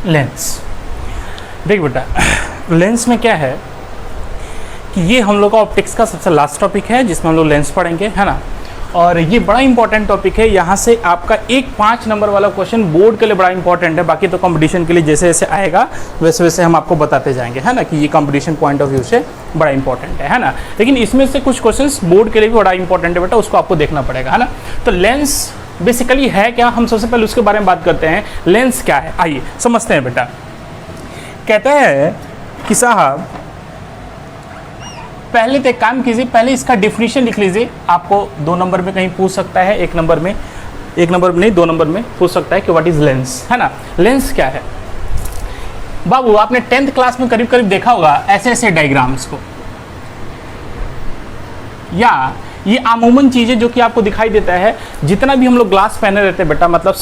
Lens. देख बेटा, lens में क्या है कि ये हम लोग का ऑप्टिक्स का सबसे लास्ट टॉपिक है जिसमें हम लोग लेंस पढ़ेंगे, है ना। और ये बड़ा इंपॉर्टेंट टॉपिक है। यहाँ से आपका एक 5 नंबर वाला क्वेश्चन बोर्ड के लिए बड़ा इंपॉर्टेंट है, बाकी तो कंपटीशन के लिए जैसे जैसे आएगा वैसे वैसे हम आपको बताते जाएंगे, है ना, कि ये कंपटीशन पॉइंट ऑफ व्यू से बड़ा इंपॉर्टेंट है ना। लेकिन इसमें से कुछ क्वेश्चंस बोर्ड के लिए भी बड़ा इंपॉर्टेंट है बेटा, उसको आपको देखना पड़ेगा, है ना। तो लेंस बेसिकली है क्या, हम सबसे पहले उसके बारे में बात करते हैं। लेंस क्या है, आइए समझते हैं बेटा। कहते हैं कि साहब पहले तो एक काम कीजिए, पहले इसका डिफिनीशन लिख लीजिए। आपको 2 नंबर में कहीं पूछ सकता है, 1 नंबर में नहीं 2 नंबर में पूछ सकता है कि व्हाट इज लेंस, है ना। लेंस क्या है बाबू, आपने 10th क्लास में करीब करीब देखा होगा ऐसे ऐसे डायग्राम्स को, या ये अमूमन चीज़ें जो कि आपको दिखाई देता है। जितना भी हम लोग ग्लास पहने रहते हैं बेटा, मतलब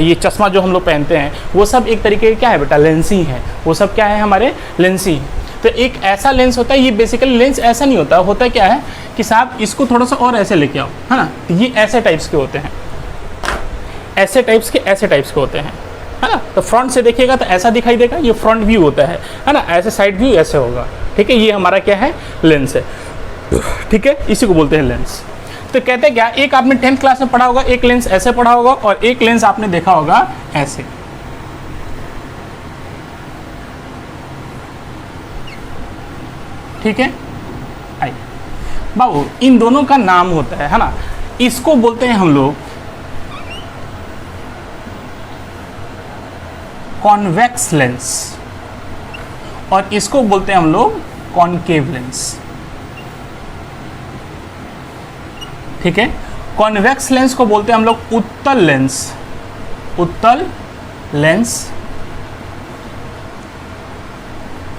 ये चश्मा जो हम लोग पहनते हैं वो सब एक तरीके का क्या है बेटा, लेंस ही है। वो सब क्या है, हमारे लेंस ही। तो एक ऐसा लेंस होता है, ये बेसिकली लेंस ऐसा नहीं होता, होता क्या है कि साहब इसको थोड़ा सा और ऐसे लेके आओ, है ना। ये ऐसे टाइप्स के होते हैं, ऐसे टाइप्स के होते हैं, है ना। तो फ्रंट से देखिएगा तो ऐसा दिखाई देगा, ये फ्रंट व्यू होता है ना। ऐसे साइड व्यू ऐसे होगा, ठीक है। ये हमारा क्या है, लेंस है, ठीक है। इसी को बोलते हैं लेंस। तो कहते हैं क्या, एक आपने 10th क्लास में पढ़ा होगा, एक लेंस ऐसे पढ़ा होगा और एक लेंस आपने देखा होगा ऐसे, ठीक है। आइए बाबू, इन दोनों का नाम होता है ना। इसको बोलते हैं हम लोग कॉन्वेक्स लेंस और इसको बोलते हैं हम लोग कॉनकेव लेंस, ठीक है। कॉन्वेक्स लेंस को बोलते हैं हम लोग उत्तल लेंस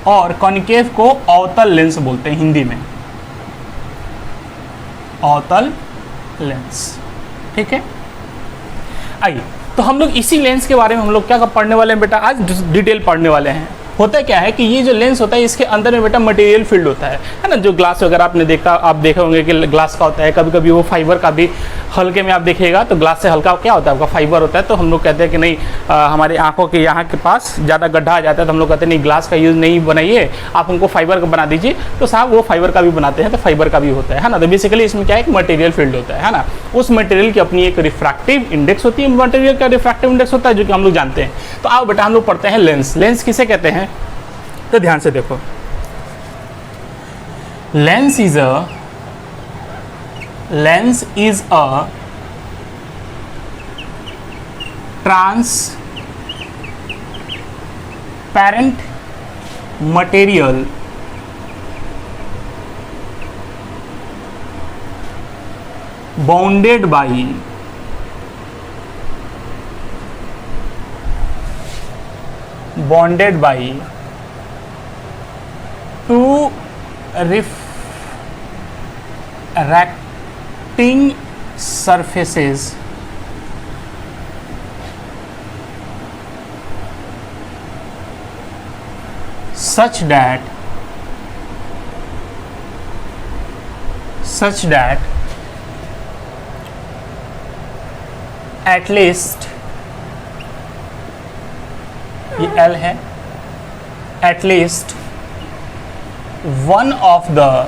और कॉनकेव को अवतल लेंस बोलते हैं हिंदी में, अवतल लेंस, ठीक है। आइए, तो हम लोग इसी लेंस के बारे में हम लोग क्या पढ़ने वाले हैं बेटा, आज डिटेल पढ़ने वाले हैं। होता क्या है कि ये जो लेंस होता है इसके अंदर में बेटा मटेरियल फील्ड होता है ना। जो ग्लास वगैरह आपने देखा, आप देखे होंगे कि ग्लास का होता है, कभी कभी वो फाइबर का भी, हल्के में आप देखिएगा तो ग्लास से हल्का क्या होता है आपका, फाइबर होता है। तो हम लोग कहते हैं कि नहीं, हमारी आंखों के यहाँ के पास ज़्यादा गड्ढा आ जाता है तो हम लोग कहते हैं नहीं, ग्लास का यूज़ नहीं बनाइए, आप हमको फाइबर का बना दीजिए। तो साहब वो फाइबर का भी बनाते हैं, तो फाइबर का भी होता है ना। तो बेसिकली इसमें क्या है, एक मटेरियल फील्ड होता है ना। उस मटेरियल की अपनी एक रिफ्रैक्टिव इंडेक्स होती है, मटेरियल का रिफ्रैक्टिव इंडेक्स होता है जो कि हम लोग जानते हैं। तो आओ बेटा हम लोग पढ़ते हैं लेंस। लेंस किसे कहते हैं, तो ध्यान से देखो, lens is a transparent material bounded by two refracting surfaces such that at least, ये L है, at least one of the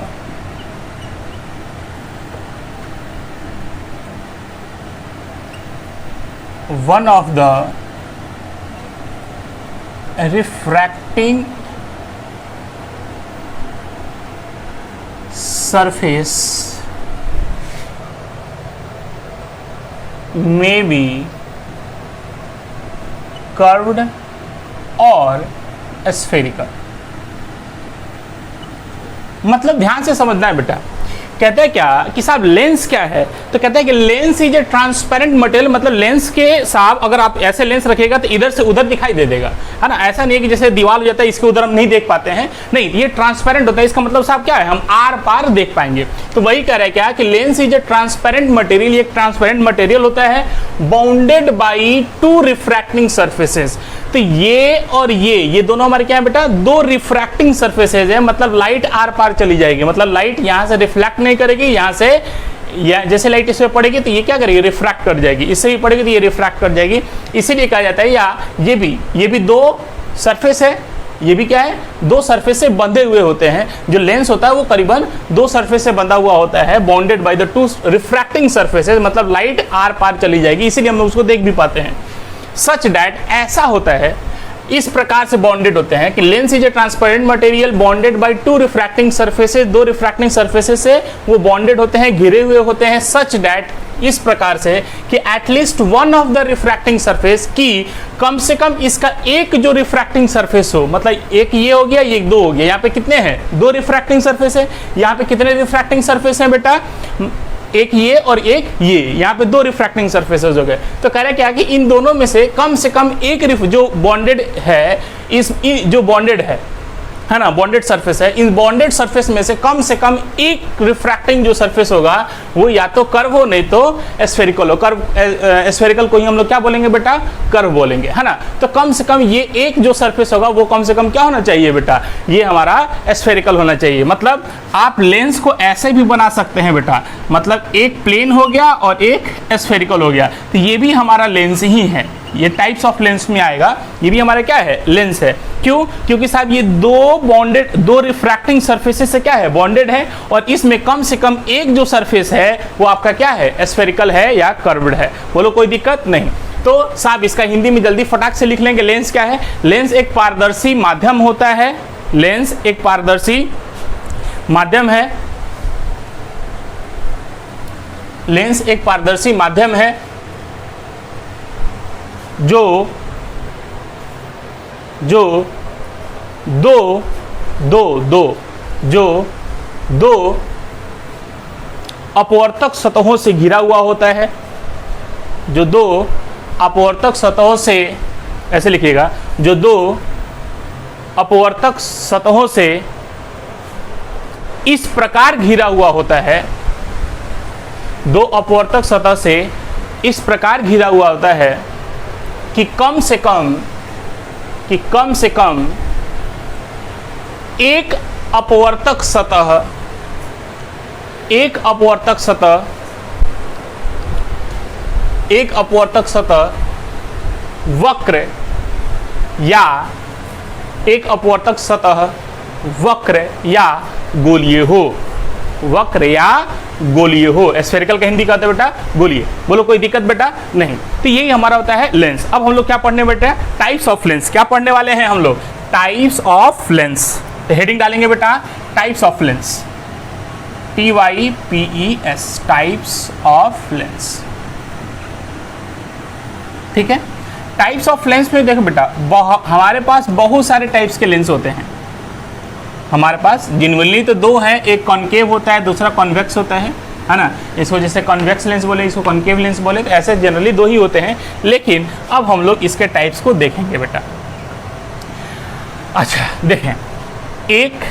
refracting surface may be curved or spherical। मतलब ध्यान से समझना है बेटा। कहते हैं क्या कि साहब लेंस क्या है, तो कहते हैं कि lens is a transparent material. मतलब लेंस के साहब अगर आप ऐसे लेंस रखिएगा तो इधर से उधर दिखाई दे देगा, है ना। ऐसा नहीं है कि जैसे दीवार हो जाता है इसके उधर हम नहीं देख पाते हैं, नहीं, ये ट्रांसपेरेंट होता है। इसका मतलब साहब क्या है, हम आर पार देख पाएंगे। तो वही कह रहे हैं क्या कि lens is a transparent material, ये ट्रांसपेरेंट मटेरियल होता है बाउंडेड बाई 2 रिफ्रैक्टिंग सर्फेसेस। तो ये और ये दोनों हमारे क्या है बेटा, 2 रिफ्रैक्टिंग सर्फेसेज है। मतलब लाइट आर पार चली जाएगी, मतलब लाइट यहाँ से रिफ्लेक्ट नहीं करेगी, यहाँ से या जैसे लाइट इसमें पड़ेगी तो ये क्या करेगी, रिफ्रैक्ट कर जाएगी, इससे भी पड़ेगी तो ये रिफ्रैक्ट कर जाएगी। इसीलिए कहा जाता है, या ये भी 2 सरफेस है, ये भी क्या है, दो सरफेस से बंधे हुए होते हैं। जो लेंस होता है वो करीबन दो सरफेस से बंधा हुआ होता है, bonded by the two refracting surfaces, मतलब लाइट आर पार चली जाएगी, इसीलिए हम लोग उसको देख भी पाते हैं। सच डैट, ऐसा होता है, इस प्रकार से बॉन्डेड होते हैं कि lens is a transparent material bonded by two refracting surfaces, दो रिफ्रैक्टिंग सरफेसेस से वो बॉन्डेड होते हैं, घिरे हुए होते हैं। सच डैट, इस प्रकार से कि at least one of the refracting surface की कम से कम इसका एक जो रिफ्रैक्टिंग सरफेस हो, मतलब एक ये हो गया, ये दो हो गया, यहाँ पे कितने हैं, दो रिफ्रैक्टिंग सरफेस है। यहाँ पे कितने रिफ्रैक्टिंग सरफेस हैं बेटा, एक ये और एक ये, यहाँ पे दो रिफ्रैक्टिंग सरफेसेस हो गए। तो कह रहे क्या कि इन दोनों में से कम एक जो बॉन्डेड है, जो बॉन्डेड है ना, बॉन्डेड सरफेस है, इन बॉन्डेड सरफेस में से कम एक रिफ्रैक्टिंग जो सरफेस होगा वो या तो कर्व हो, नहीं तो स्फेरिकल हो। कर्व, स्फेरिकल को ही हम लोग क्या बोलेंगे बेटा, कर्व बोलेंगे, है ना। तो कम से कम ये एक जो सरफेस होगा वो कम से कम क्या होना चाहिए बेटा, ये हमारा स्फेरिकल होना चाहिए। मतलब आप लेंस को ऐसे भी बना सकते हैं बेटा, मतलब एक प्लेन हो गया और एक स्फेरिकल हो गया, तो ये भी हमारा लेंस ही है, ये टाइप्स ऑफ लेंस में आएगा, ये भी हमारा क्या है, लेंस है। क्यों? क्योंकि साहब ये दो रिफ्रैक्टिंग सरफेसेस से क्या है, बॉन्डेड है, और इसमें कम से कम एक जो सरफेस है वो आपका क्या है, स्फेरिकल है या कर्व्ड है। बोलो कोई दिक्कत नहीं। तो साहब इसका हिंदी में जल्दी फटाक से लिख लेंगे, लेंस क्या है। लेंस एक पारदर्शी माध्यम होता है, लेंस एक पारदर्शी माध्यम है, लेंस एक पारदर्शी माध्यम है जो दो अपवर्तक सतहों से घिरा हुआ होता है, जो दो अपवर्तक सतहों से, ऐसे लिखिएगा, जो दो अपवर्तक सतहों से इस प्रकार घिरा हुआ होता है, दो अपवर्तक सतह से इस प्रकार घिरा हुआ होता है कि कम से कम एक अपवर्तक सतह वक्र या गोलीय हो, वक्र या गोलीय हो। स्फेरिकल का हिंदी कहते हैं बेटा गोलीय। बोलो कोई दिक्कत बेटा नहीं। तो यही हमारा होता है लेंस। अब हम लोग क्या पढ़ने बेटा, टाइप्स ऑफ लेंस। क्या पढ़ने वाले हैं हम लोग, टाइप्स ऑफ लेंस। तो हेडिंग डालेंगे बेटा types of lens, TYPES, types of lens. ठीक है। टाइप्स ऑफ लेंस में देखो बेटा, हमारे पास बहुत सारे टाइप्स के लेंस होते हैं। हमारे पास जनरली तो दो हैं, एक कॉनकेव होता है, दूसरा कॉन्वेक्स होता है ना। इसको जैसे कॉन्वेक्स लेंस बोले, इसको कॉनकेव लेंस बोले, तो ऐसे जनरली दो ही होते हैं। लेकिन अब हम लोग इसके टाइप्स को देखेंगे बेटा। अच्छा देखें, एक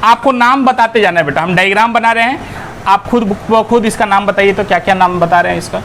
आपको नाम बताते जाना है बेटा। हम डायग्राम बना रहे हैं, आप खुद इसका नाम बताइए। तो क्या क्या नाम बता रहे हैं इसका,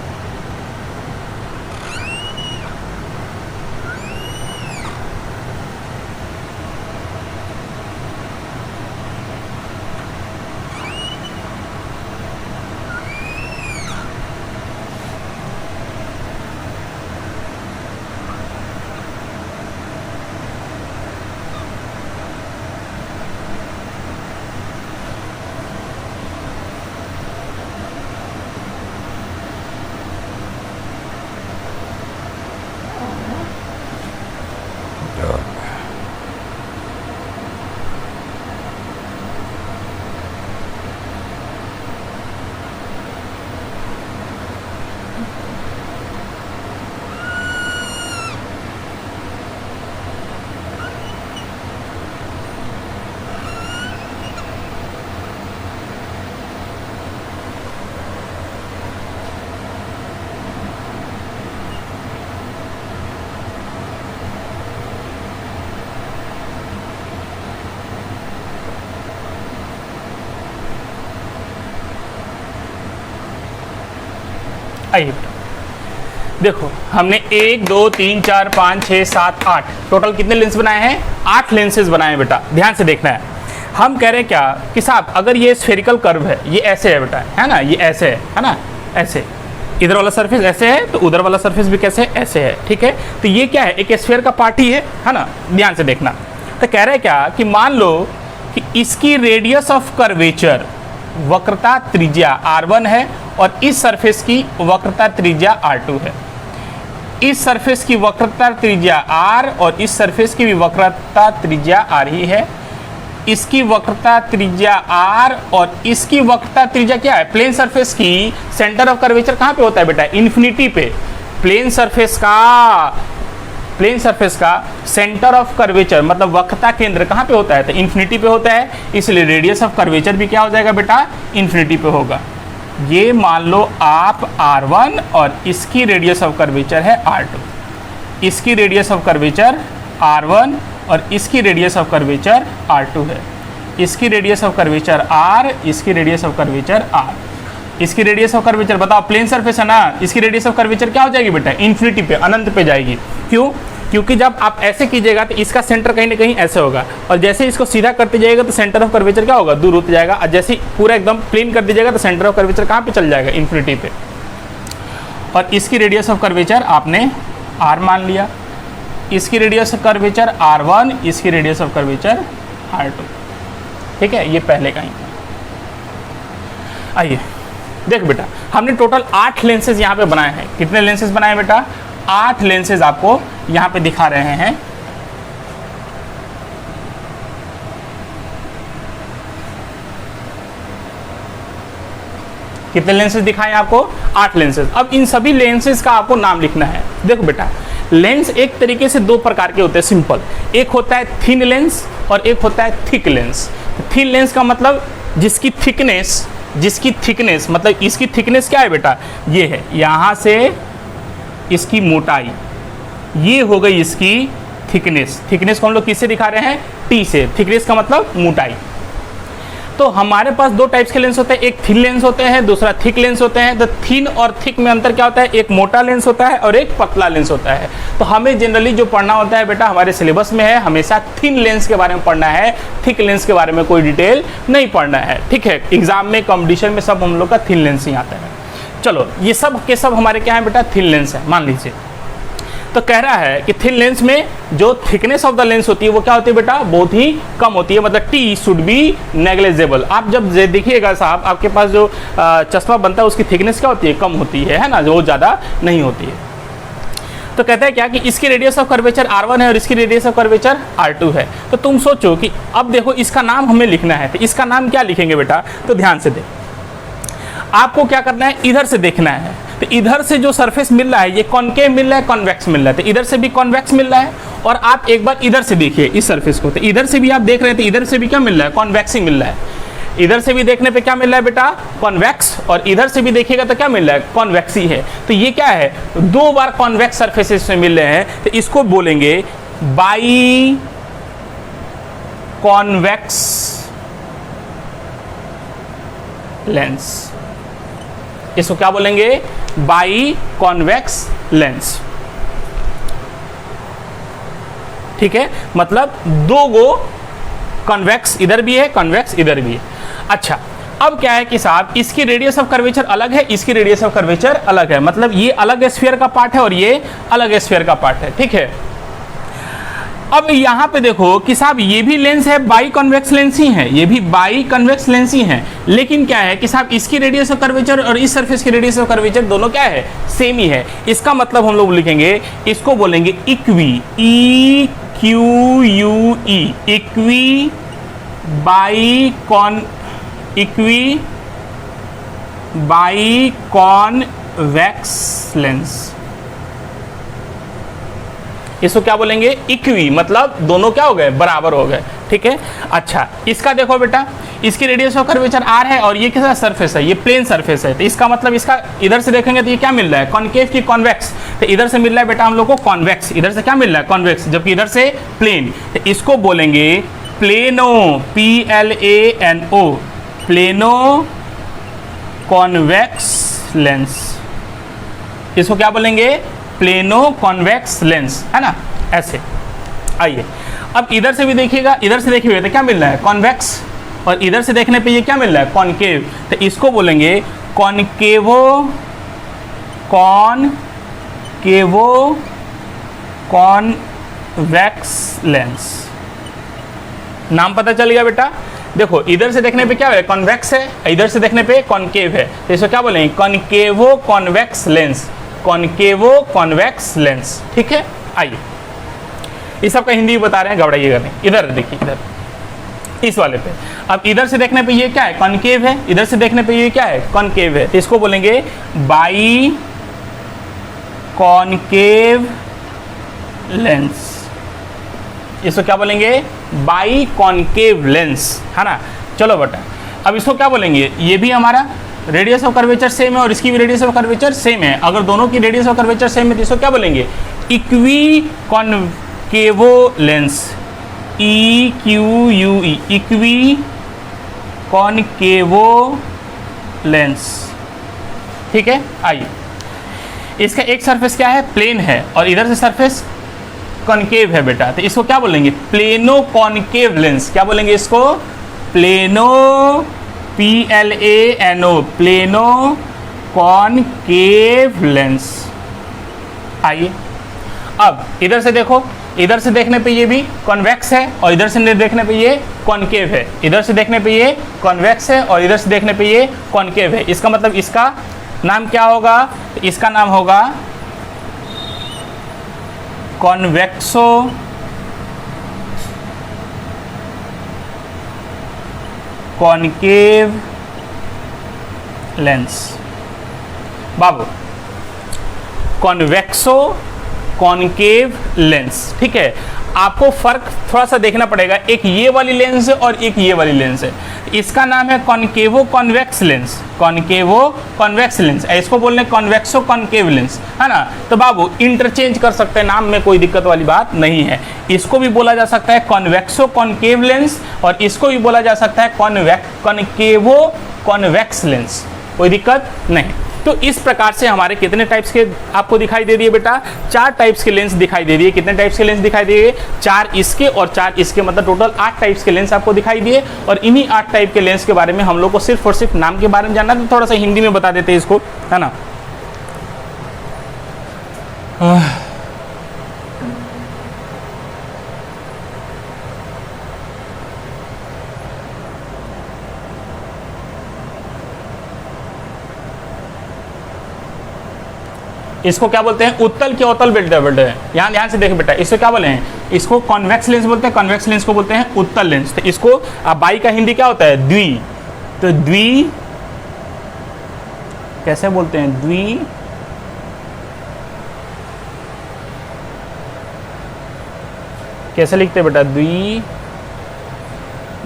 आइए देखो, हमने 1 2 3 4 5 6 7 8 टोटल कितने लेंस बनाए हैं, 8 लेंसेज बनाए हैं बेटा। ध्यान से देखना है। हम कह रहे हैं क्या कि साहब अगर ये स्फेरिकल कर्व है, ये ऐसे है बेटा, है ना, ये ऐसे है ना, ऐसे इधर वाला सरफेस ऐसे है तो उधर वाला सरफेस भी कैसे है, ऐसे है, ठीक है। तो ये क्या है, एक स्फीयर का पार्ट ही है ना, ध्यान से देखना। तो कह रहे हैं क्या कि मान लो कि इसकी रेडियस ऑफ कर्वेचर, वक्रता त्रिज्या r1 है और इस सरफेस की वक्रता त्रिज्या r2 है। इस सरफेस की वक्रता त्रिज्या r और इस सरफेस की भी वक्रता त्रिज्या r ही है। इसकी वक्रता त्रिज्या r और इसकी वक्रता त्रिज्या क्या है, प्लेन सरफेस की सेंटर ऑफ कर्वेचर कहाँ पे होता है बेटा, इन्फिनिटी पे। प्लेन सरफेस का सेंटर ऑफ कर्वेचर मतलब वक्रता केंद्र कहाँ पे होता है, तो इन्फिनिटी पे होता है, इसलिए रेडियस ऑफ कर्वेचर भी क्या हो जाएगा बेटा, इन्फिनिटी पे होगा। ये मान लो आप r1 और इसकी रेडियस ऑफ कर्वेचर है r2, इसकी रेडियस ऑफ कर्वेचर r1 और इसकी रेडियस ऑफ कर्वेचर r2 है। इसकी रेडियस ऑफ कर्वेचर r, इसकी रेडियस ऑफ कर्वेचर r। इसकी रेडियस ऑफ कर्वेचर बताओ, प्लेन सरफेस है ना, इसकी रेडियस ऑफ कर्वेचर क्या हो जाएगी बेटा, इन्फिनिटी पे, अनंत पे जाएगी। क्यों, क्योंकि जब आप ऐसे कीजिएगा तो इसका सेंटर कहीं ना कहीं ऐसे होगा, और जैसे इसको सीधा करते जाएगा तो सेंटर ऑफ कर्वेचर क्या होगा, दूर होते जाएगा, और जैसे पूरा एकदम प्लेन कर दीजिएगा तो सेंटर ऑफ कर्वेचर कहाँ पे चल जाएगा, इन्फिनिटी पे। और इसकी रेडियस ऑफ कर्वेचर आपने r मान लिया, इसकी रेडियस ऑफ कर्वेचर r1, इसकी रेडियस ऑफ कर्वेचर r2, ठीक है। ये पहले का ही। आइए देख बेटा, हमने टोटल 8 लेंसेज यहाँ पे बनाए हैं। कितने लेंसेज बनाए बेटा, 8 लेंसेज आपको यहाँ पे दिखा रहे हैं। कितने लेंसेज दिखाए आपको, 8 लेंसेज। अब इन सभी लेंसेज का आपको नाम लिखना है। देखो बेटा, लेंस एक तरीके से 2 प्रकार के होते हैं, सिंपल। एक होता है थिन लेंस और एक होता है थिक लेंस। थिन लेंस का मतलब जिसकी थिकनेस मतलब इसकी थिकनेस क्या है बेटा, ये है, यहाँ से इसकी मोटाई, ये हो गई इसकी थिकनेस। थिकनेस को हम लोग किससे दिखा रहे हैं, टी से। थिकनेस का मतलब मोटाई। तो हमारे पास 2 टाइप्स के लेंस होते हैं, एक थिन लेंस होते हैं, दूसरा थिक लेंस होते हैं। तो थिन और थिक में अंतर क्या होता है, एक मोटा लेंस होता है और एक पतला लेंस होता है। तो हमें जनरली जो पढ़ना होता है बेटा, हमारे सिलेबस में है हमेशा थिन लेंस के बारे में पढ़ना है, थिक लेंस के बारे में कोई डिटेल नहीं पढ़ना है, ठीक है। एग्जाम में कॉम्पिटिशन में सब हम लोग का थिन लेंस ही आता है। चलो, ये सब के सब हमारे क्या है बेटा, थिन लेंस है, मान लीजिए। तो कह रहा है कि थिन लेंस में जो थिकनेस ऑफ द लेंस होती है वो क्या होती है बेटा, बहुत ही कम होती है, मतलब टी शुड बी नेग्लिजिबल। आप जब देखिएगा साहब, आपके पास जो चश्मा बनता है उसकी थिकनेस क्या होती है, कम होती है ना, जो ज़्यादा नहीं होती है। तो कहता है क्या कि इसकी रेडियस ऑफ कर्वेचर r1 है और इसकी रेडियस ऑफ कर्वेचर r2 है। तो तुम सोचो कि अब देखो इसका नाम हमें लिखना है, तो इसका नाम क्या लिखेंगे बेटा, तो ध्यान से देख, आपको क्या करना है, इधर से देखना है। तो इधर से जो सरफेस मिल रहा है ये कॉनकेव मिल रहा है, कॉन्वेक्स मिल रहा है। तो इधर से भी कॉन्वेक्स मिल रहा है, और आप एक बार इधर से देखिए इस सरफेस को, तो इधर से भी आप देख रहे हैं, तो इधर से भी क्या मिल रहा है, कॉन्वेक्स ही मिल रहा है। इधर से भी देखने पे क्या मिल रहा है बेटा, कॉन्वेक्स, और इधर से भी देखिएगा तो क्या मिल रहा है, कॉन्वेक्स ही है। तो ये क्या है, 2 बार कॉन्वेक्स सरफेसेस में मिल रहे हैं, तो इसको बोलेंगे बाई कॉन्वेक्स लेंस। इसको क्या बोलेंगे, बाई कॉन्वेक्स लेंस, ठीक है। मतलब 2 गो कॉन्वेक्स इधर भी है, कॉन्वेक्स इधर भी है। अच्छा, अब क्या है कि साहब इसकी रेडियस ऑफ कर्वेचर अलग है, इसकी रेडियस ऑफ कर्वेचर अलग है, मतलब ये अलग स्फीयर का पार्ट है और ये अलग स्फीयर का पार्ट है, ठीक है। अब यहाँ पे देखो कि साहब ये भी लेंस है, बाई कॉन्वेक्स लेंस ही है, ये भी बाई कॉन्वेक्स लेंस ही है, लेकिन क्या है कि साहब इसकी रेडियस ऑफ कर्वेचर और इस सरफेस की रेडियस ऑफ कर्वेचर दोनों क्या है, सेम ही है। इसका मतलब हम लोग लिखेंगे, इसको बोलेंगे equi, E Q U E, equi by convex lens. इसको क्या बोलेंगे, इक्वी, मतलब दोनों क्या हो गए, बराबर हो गए, ठीक है। अच्छा, इसका देखो बेटा, इसकी रेडियस ऑफ कर्वेचर r है और ये कैसा सरफेस है, ये प्लेन सरफेस है। तो इसका मतलब इसका इधर से देखेंगे तो ये क्या मिल रहा है, कॉनकेव की कॉन्वेक्स। तो इधर से मिल रहा है बेटा हम लोग को कॉन्वेक्स, इधर से क्या मिल रहा है, कॉन्वेक्स, जबकि इधर से प्लेन। तो इसको बोलेंगे plano, PLANO, plano convex lens. इसको क्या बोलेंगे, प्लेनो कॉन्वेक्स लेंस, है ना, ऐसे। आइए अब इधर से भी देखिएगा, इधर से देखिए तो क्या मिल रहा है, कॉन्वेक्स, और इधर से देखने पे ये क्या मिल रहा है, कॉनकेव। तो इसको बोलेंगे कॉनकेवो कॉनकेवो कॉन्वेक्स लेंस। नाम पता चल गया बेटा। देखो इधर से देखने पे क्या है, कॉन्वेक्स है, इधर से देखने पे कॉनकेव है, तो इसको क्या बोलेंगे, कॉनकेवो कॉन्वेक्स लेंस, कॉनकेवो कॉन्वेक्स लेंस। ठीक है, आइए इस सबका हिंदी बता रहे हैं, घबराइएगा नहीं। इधर देखिए, इधर इस वाले पे, अब इधर से देखने पे ये क्या है, कॉनकेव है, इधर से देखने पे ये क्या है, कॉनकेव है, तो इसको बोलेंगे बाई कॉनकेव लेंस। इसको क्या बोलेंगे, बाई कॉनकेव लेंस, है ना। चलो बेटा, अब इसको क्या बोलेंगे, ये भी हमारा रेडियस ऑफ कर्वेचर सेम है और इसकी भी रेडियस ऑफ कर्वेचर सेम है। अगर दोनों की रेडियस ऑफ कर्वेचर सेम है तो इसको क्या बोलेंगे, equi कॉनकेवो lens, EQUE, equi कॉनकेवो lens. ठीक है, आइए इसका एक सरफेस क्या है, प्लेन है, और इधर से सरफेस कॉनकेव है बेटा, तो इसको क्या बोलेंगे, प्लेनो कॉनकेव लेंस। क्या बोलेंगे इसको, plano, PLANO, plano concave lens. आइए अब इधर से देखो, इधर से देखने पे ये भी कॉन्वेक्स है और इधर से देखने पे ये कॉनकेव है, इधर से देखने पे ये कॉन्वेक्स है और इधर से देखने पे ये कॉनकेव है। इसका मतलब इसका नाम क्या होगा, तो इसका नाम होगा कॉन्वेक्सो कॉनकेव लेंस। बाबू, कॉन्वेक्सो कॉनकेव लेंस। ठीक है, आपको फर्क थोड़ा सा देखना पड़ेगा, एक ये वाली लेंस है और एक ये वाली लेंस है। इसका नाम है कॉनकेवो कॉन्वेक्स लेंस, कॉनकेवो कॉन्वेक्स लेंस, इसको बोलने कॉन्वेक्सो कॉनकेव लेंस, है ना। तो बाबू इंटरचेंज कर सकते हैं नाम में, कोई दिक्कत वाली बात नहीं है। इसको भी बोला जा सकता है कॉन्वेक्सो कॉनकेव लेंस और इसको भी बोला जा सकता है कॉनकेवो कॉन्वेक्स लेंस, कोई दिक्कत नहीं। तो इस प्रकार से हमारे कितने टाइप्स के आपको दिखाई दे दिए बेटा, 4 टाइप्स के लेंस दिखाई दे दिए। कितने टाइप्स के लेंस दिखाई दिए, 4 इसके और 4 इसके, मतलब टोटल 8 टाइप्स के लेंस आपको दिखाई दिए। और इन्हीं 8 टाइप के लेंस के बारे में हम लोग को सिर्फ और सिर्फ नाम के बारे में जानना, तो थोड़ा सा हिंदी में बता देते हैं इसको, है ना। इसको क्या बोलते हैं, उत्तल के अवतल बेल्ट है। यहाँ ध्यान से देखो बेटा, इसको क्या बोले हैं, इसको कॉन्वेक्स लेंस बोलते हैं, कॉन्वेक्स लेंस को बोलते हैं उत्तल लेंस। तो इसको बाई का हिंदी क्या होता है, द्वि। तो द्वि कैसे बोलते हैं, द्वि कैसे लिखते हैं बेटा, द्वि,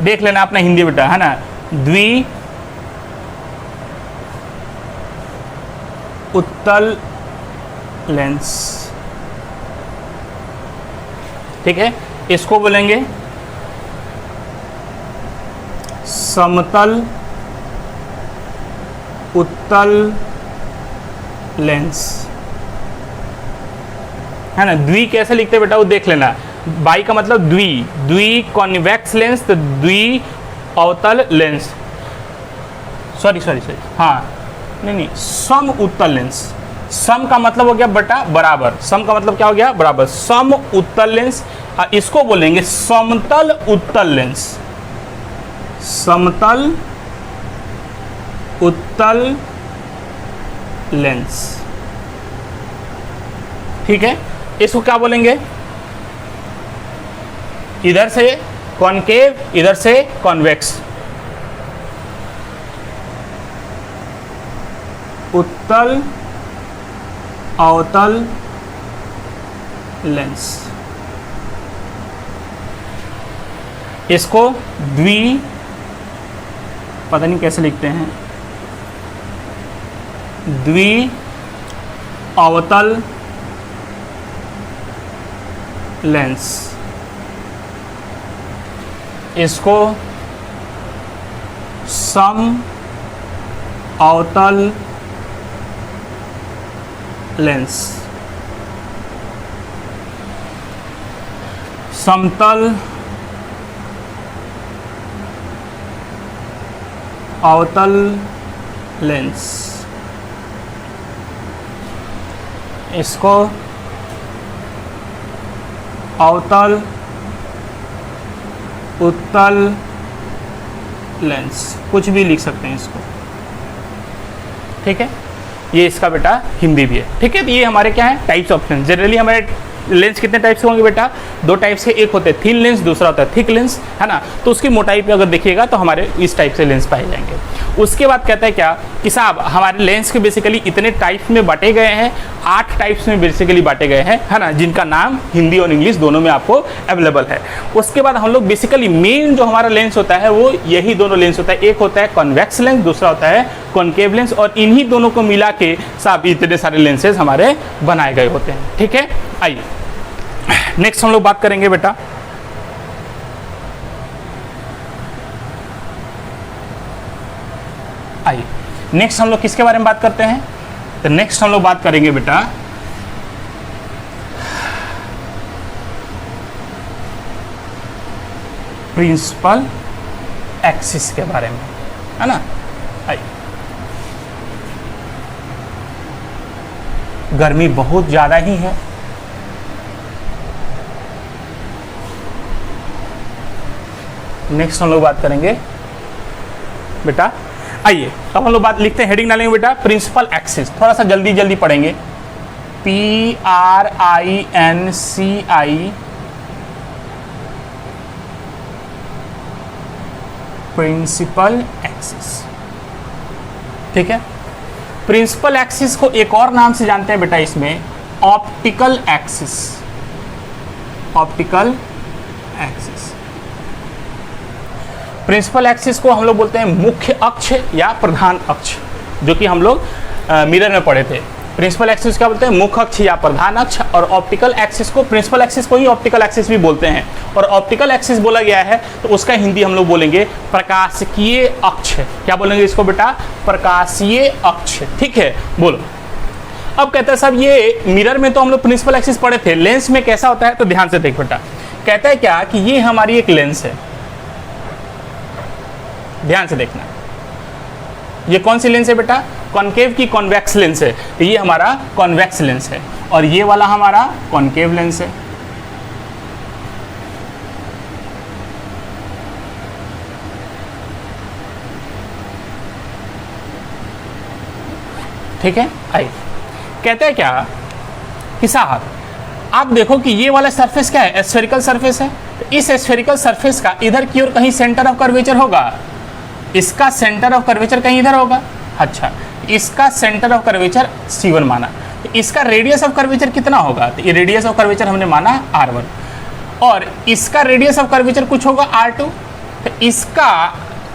देख लेना अपना हिंदी बेटा, है ना। द्वि उत्तल लेंस। ठीक है, इसको बोलेंगे समतल उत्तल लेंस, है ना। द्वि कैसे लिखते बेटा वो देख लेना, बाई का मतलब द्वि, द्वि कॉन्वेक्स लेंस, तो द्वि अवतल लेंस, सॉरी, हाँ नहीं, सम उत्तल लेंस। सम का मतलब हो गया बेटा बराबर, सम का मतलब क्या हो गया, बराबर, सम उत्तल लेंस। इसको बोलेंगे समतल उत्तल लेंस, समतल उत्तल लेंस। ठीक है, इसको क्या बोलेंगे, इधर से कॉनकेव, इधर से कॉन्वेक्स, उत्तल अवतल लेंस। इसको द्वि, पता नहीं कैसे लिखते हैं, द्वि अवतल लेंस। इसको सम अवतल लेंस, समतल अवतल लेंस। इसको अवतल उत्तल लेंस, कुछ भी लिख सकते हैं इसको, ठीक है। ये इसका बेटा हिंदी भी है, ठीक है। तो ये हमारे क्या है टाइप्स ऑफ लेंस। जनरली हमारे लेंस कितने टाइप्स के होंगे बेटा, दो टाइप्स के, एक होते हैं थिन लेंस, दूसरा होता है थिक लेंस, है ना। तो उसकी मोटाई पे अगर देखिएगा तो हमारे इस टाइप से लेंस पाए जाएंगे। उसके बाद कहता है क्या कि साहब हमारे लेंस के बेसिकली इतने टाइप्स में बांटे गए हैं, 8 टाइप्स में बेसिकली बांटे गए हैं, है ना, जिनका नाम हिंदी और इंग्लिश दोनों में आपको अवेलेबल है। उसके बाद हम लोग बेसिकली मेन जो हमारा लेंस होता है वो यही दोनों लेंस होता है, एक होता है कॉन्वेक्स लेंस, दूसरा होता है कॉनकेव लेंस, और इन्हीं दोनों को मिला के साहब इतने सारे लेंसेज हमारे बनाए गए होते हैं, ठीक है। आइए नेक्स्ट हम लोग बात करेंगे बेटा आइए नेक्स्ट हम लोग किसके बारे में बात करते हैं, तो नेक्स्ट हम लोग बात करेंगे बेटा प्रिंसिपल एक्सिस के बारे में, है ना। आइए, गर्मी बहुत ज़्यादा ही है, नेक्स्ट हम लोग बात करेंगे बेटा। आइए अब हम लोग बात लिखते हैं, हेडिंग डालेंगे बेटा प्रिंसिपल एक्सिस, थोड़ा सा जल्दी जल्दी पढ़ेंगे। PRINCI प्रिंसिपल एक्सिस, ठीक है। प्रिंसिपल एक्सिस को एक और नाम से जानते हैं बेटा इसमें, optical axis, optical axis. Principal axis को हम लोग बोलते हैं मुख्य अक्ष या प्रधान अक्ष, जो कि हम लोग मिरर में पढ़े थे। प्रिंसिपल एक्सिस क्या बोलते हैं, मुख्य अक्ष या प्रधान अक्ष, और ऑप्टिकल एक्सिस को, प्रिंसिपल एक्सिस को ही ऑप्टिकल एक्सिस भी बोलते हैं। और ऑप्टिकल एक्सिस बोला गया है तो उसका हिंदी हम लोग बोलेंगे प्रकाशिकीय अक्ष। क्या बोलेंगे इसको बेटा, प्रकाशीय अक्ष, ठीक है। बोलो अब कहता है साहब ये मिरर में तो हम लोग प्रिंसिपल एक्सिस पढ़े थे, लेंस में कैसा होता है, तो ध्यान से देख बेटा। कहता है क्या कि ये हमारी एक लेंस है, ध्यान से देखना, ये कौन सी लेंस है बेटा, कॉनकेव की कॉन्वेक्स लेंस है, तो ये हमारा कॉन्वेक्स लेंस है, और ये वाला हमारा कॉनकेव लेंस है। ठीक है। आइए कहते हैं क्या कि साहब आप देखो कि ये वाला सरफेस क्या है, स्फेरिकल सरफेस है, तो इस स्फेरिकल सरफेस का इधर की ओर कहीं सेंटर ऑफ कर्वेचर होगा, इसका सेंटर ऑफ कर्वेचर कहीं इधर होगा। अच्छा, इसका सेंटर ऑफ कर्वेचर C1 माना, तो इसका रेडियस ऑफ कर्वेचर कितना होगा, तो ये रेडियस ऑफ कर्वेचर हमने माना R1, और इसका रेडियस ऑफ कर्वेचर कुछ होगा R2। तो इसका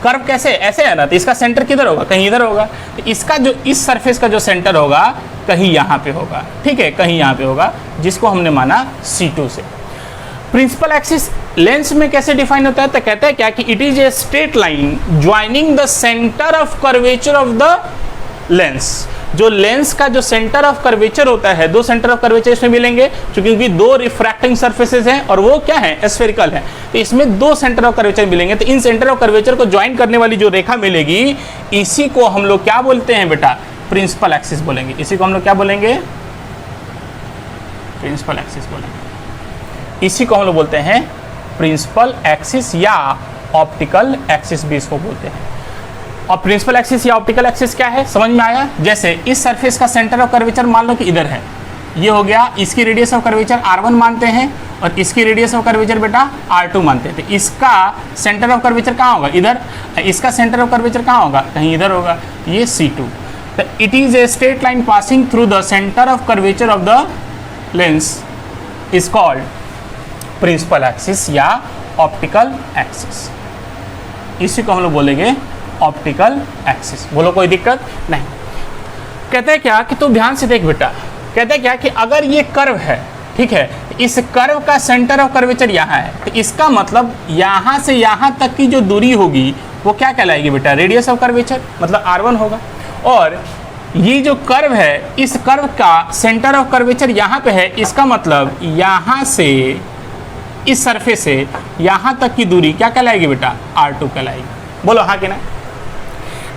कर्व कैसे ऐसे है ना, तो इसका सेंटर किधर होगा, कहीं इधर होगा। तो इसका जो इस सरफेस का जो सेंटर होगा कहीं यहाँ पे होगा, ठीक है, कहीं यहाँ पे होगा, जिसको हमने माना C2 से। प्रिंसिपल एक्सिस लेंस में कैसे डिफाइन होता है, तो कहता है क्या कि it is a straight line joining the centre of curvature of the lens. जो लेंस का जो सेंटर ऑफ कर्वेचर होता है, दो सेंटर ऑफ कर्वेचर इसमें मिलेंगे, क्योंकि दो रिफ्रैक्टिंग सरफेसेस हैं और वो क्या है, स्फेरिकल है, तो इसमें दो सेंटर ऑफ कर्वेचर मिलेंगे। तो इन सेंटर ऑफ कर्वेचर को ज्वाइन करने वाली जो रेखा मिलेगी, इसी को हम लोग क्या बोलते हैं बेटा, प्रिंसिपल एक्सिस बोलेंगे। इसी को हम लोग क्या बोलेंगे, प्रिंसिपल एक्सिस बोलेंगे। इसी को हम लोग बोलते हैं प्रिंसिपल एक्सिस या ऑप्टिकल एक्सिस भी इसको बोलते हैं। और प्रिंसिपल एक्सिस या ऑप्टिकल एक्सिस क्या है, समझ में आया। जैसे इस सरफेस का सेंटर ऑफ कर्वेचर मान लो कि इधर है, ये हो गया, इसकी रेडियस ऑफ कर्वेचर R1 मानते हैं और इसकी रेडियस ऑफ कर्वेचर बेटा R2 मानते हैं। तो इसका सेंटर ऑफ कर्वेचर कहाँ होगा, इधर, इसका सेंटर ऑफ कर्वेचर कहाँ होगा, कहीं इधर होगा, ये C2। तो it is a straight line passing through the centre of curvature of the lens is called principal axis या ऑप्टिकल एक्सिस। इसी को हम लोग बोलेंगे ऑप्टिकल एक्सिस। बोलो कोई दिक्कत नहीं। कहते हैं क्या कि तो ध्यान से देख बेटा, कहते हैं क्या कि अगर ये कर्व है, ठीक है, इस कर्व का सेंटर ऑफ कर्वेचर यहाँ है, तो इसका मतलब यहाँ से यहाँ तक की जो दूरी होगी वो क्या कहलाएगी बेटा, रेडियस ऑफ कर्वेचर, मतलब R1 होगा। और ये जो कर्व है, इस कर्व का सेंटर ऑफ कर्वेचर यहाँ पे है, इसका मतलब यहाँ से इस सरफेस से यहाँ तक की दूरी क्या कहलाएगी बेटा, R2 कहलाएगी। बोलो हाँ कि ना।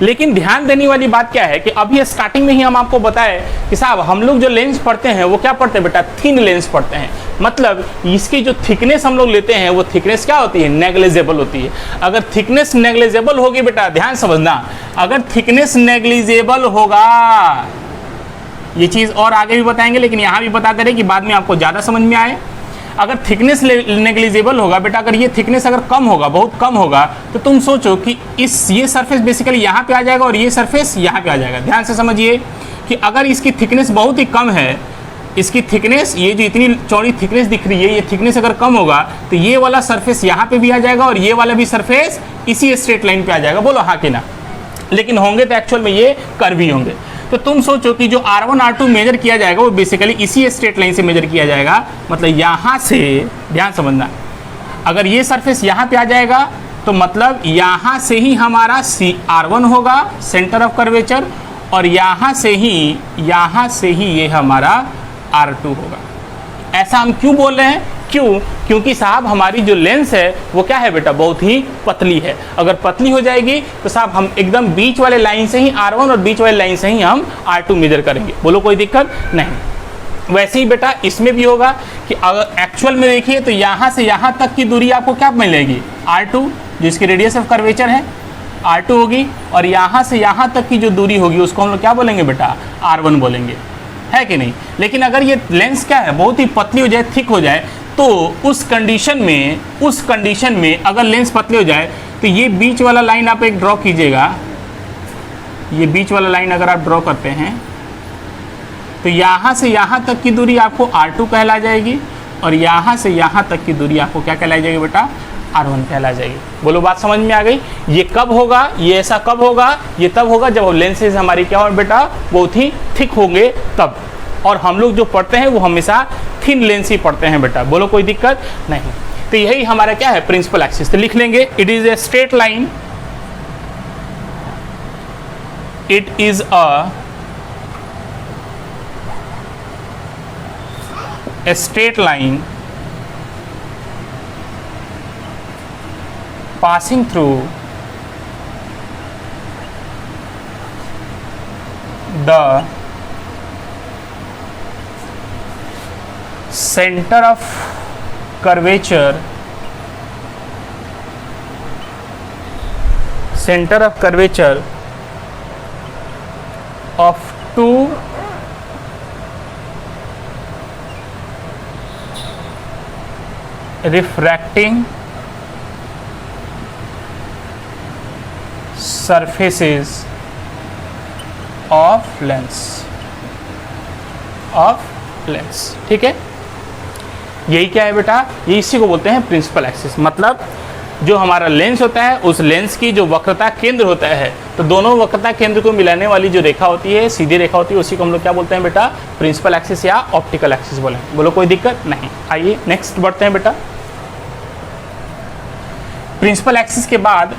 लेकिन ध्यान देने वाली बात क्या है कि अभी स्टार्टिंग में ही हम आपको बताए कि साहब हम लोग जो लेंस पढ़ते हैं वो क्या पढ़ते हैं बेटा, थिन लेंस पढ़ते हैं। मतलब इसकी जो थिकनेस हम लोग लेते हैं वो थिकनेस क्या होती है, नेग्लिजिबल होती है। अगर थिकनेस नेग्लिजिबल होगी बेटा, ध्यान समझना, अगर थिकनेस नेग्लिजिबल होगा, ये चीज़ और आगे भी बताएंगे लेकिन यहाँ भी बता दे रहे कि बाद में आपको ज़्यादा समझ में आए। अगर थिकनेस नेग्लिजिबल होगा बेटा, अगर ये थिकनेस अगर कम होगा, बहुत कम होगा, तो तुम सोचो कि ये सरफेस बेसिकली यहाँ पे आ जाएगा और ये सरफेस यहाँ पे आ जाएगा। ध्यान से समझिए कि अगर इसकी थिकनेस बहुत ही कम है, इसकी थिकनेस, ये जो इतनी चौड़ी थिकनेस दिख रही है, ये थिकनेस अगर कम होगा तो ये वाला सरफेस यहाँ पे भी आ जाएगा और ये वाला भी सरफेस इसी स्ट्रेट लाइन पे आ जाएगा। बोलो हाँ कि ना। लेकिन होंगे तो एक्चुअल में ये कर्वी होंगे। तो तुम सोचो कि जो R1 R2 मेजर किया जाएगा वो बेसिकली इसी स्ट्रेट लाइन से मेजर किया जाएगा। मतलब यहाँ से, ध्यान समझना, अगर ये सरफेस यहाँ पे आ जाएगा तो मतलब यहाँ से ही हमारा R1 होगा, सेंटर ऑफ कर्वेचर, और यहाँ से ही ये हमारा R2 होगा। ऐसा हम क्यों बोल रहे हैं? क्यों? क्योंकि साहब हमारी जो लेंस है वो क्या है बेटा, बहुत ही पतली है। अगर पतली हो जाएगी तो साहब हम एकदम बीच वाले लाइन से ही R1 और बीच वाले लाइन से ही हम R2 मेजर करेंगे। बोलो कोई दिक्कत नहीं। वैसे ही बेटा इसमें भी होगा कि अगर एक्चुअल में देखिए तो यहाँ से यहाँ तक की दूरी आपको क्या मिलेगी, R2, जिसकी रेडियस ऑफ कर्वेचर है R2 होगी, और यहाँ से यहाँ तक की जो दूरी होगी उसको हम लोग क्या बोलेंगे बेटा, R1 बोलेंगे, है कि नहीं। लेकिन अगर ये लेंस क्या है, बहुत ही पतली हो जाए, थिक हो जाए, तो उस कंडीशन में अगर लेंस पतली हो जाए तो ये बीच वाला लाइन आप एक ड्रॉ कीजिएगा। ये बीच वाला लाइन अगर आप ड्रॉ करते हैं तो यहाँ से यहाँ तक की दूरी आपको R2 कहला जाएगी, और यहाँ से यहाँ तक की दूरी आपको क्या कहलाई जाएगी बेटा, R1 कहला जाएगी। बोलो बात समझ में आ गई। ये कब होगा, ये ऐसा कब होगा, ये तब होगा जब लेंसेज हमारी क्या हो बेटा, बहुत ही थिक होंगे तब। और हम लोग जो पढ़ते हैं वो हमेशा थिन लेंस ही पढ़ते हैं बेटा। बोलो कोई दिक्कत नहीं। तो यही हमारा क्या है, प्रिंसिपल एक्सिस। तो लिख लेंगे, it is a straight line, it is a straight line passing through the center of curvature of two refracting surfaces of lens। ठीक है, यही क्या है बेटा, ये इसी को बोलते हैं प्रिंसिपल एक्सिस। मतलब जो हमारा लेंस होता है उस लेंस की जो वक्रता केंद्र होता है, तो दोनों वक्रता केंद्र को मिलाने वाली जो रेखा होती है, सीधी रेखा होती है, उसी को हम लोग क्या बोलते हैं बेटा, प्रिंसिपल एक्सिस या ऑप्टिकल एक्सिस बोले। बोलो कोई दिक्कत नहीं। आइए नेक्स्ट बढ़ते हैं बेटा। प्रिंसिपल एक्सिस के बाद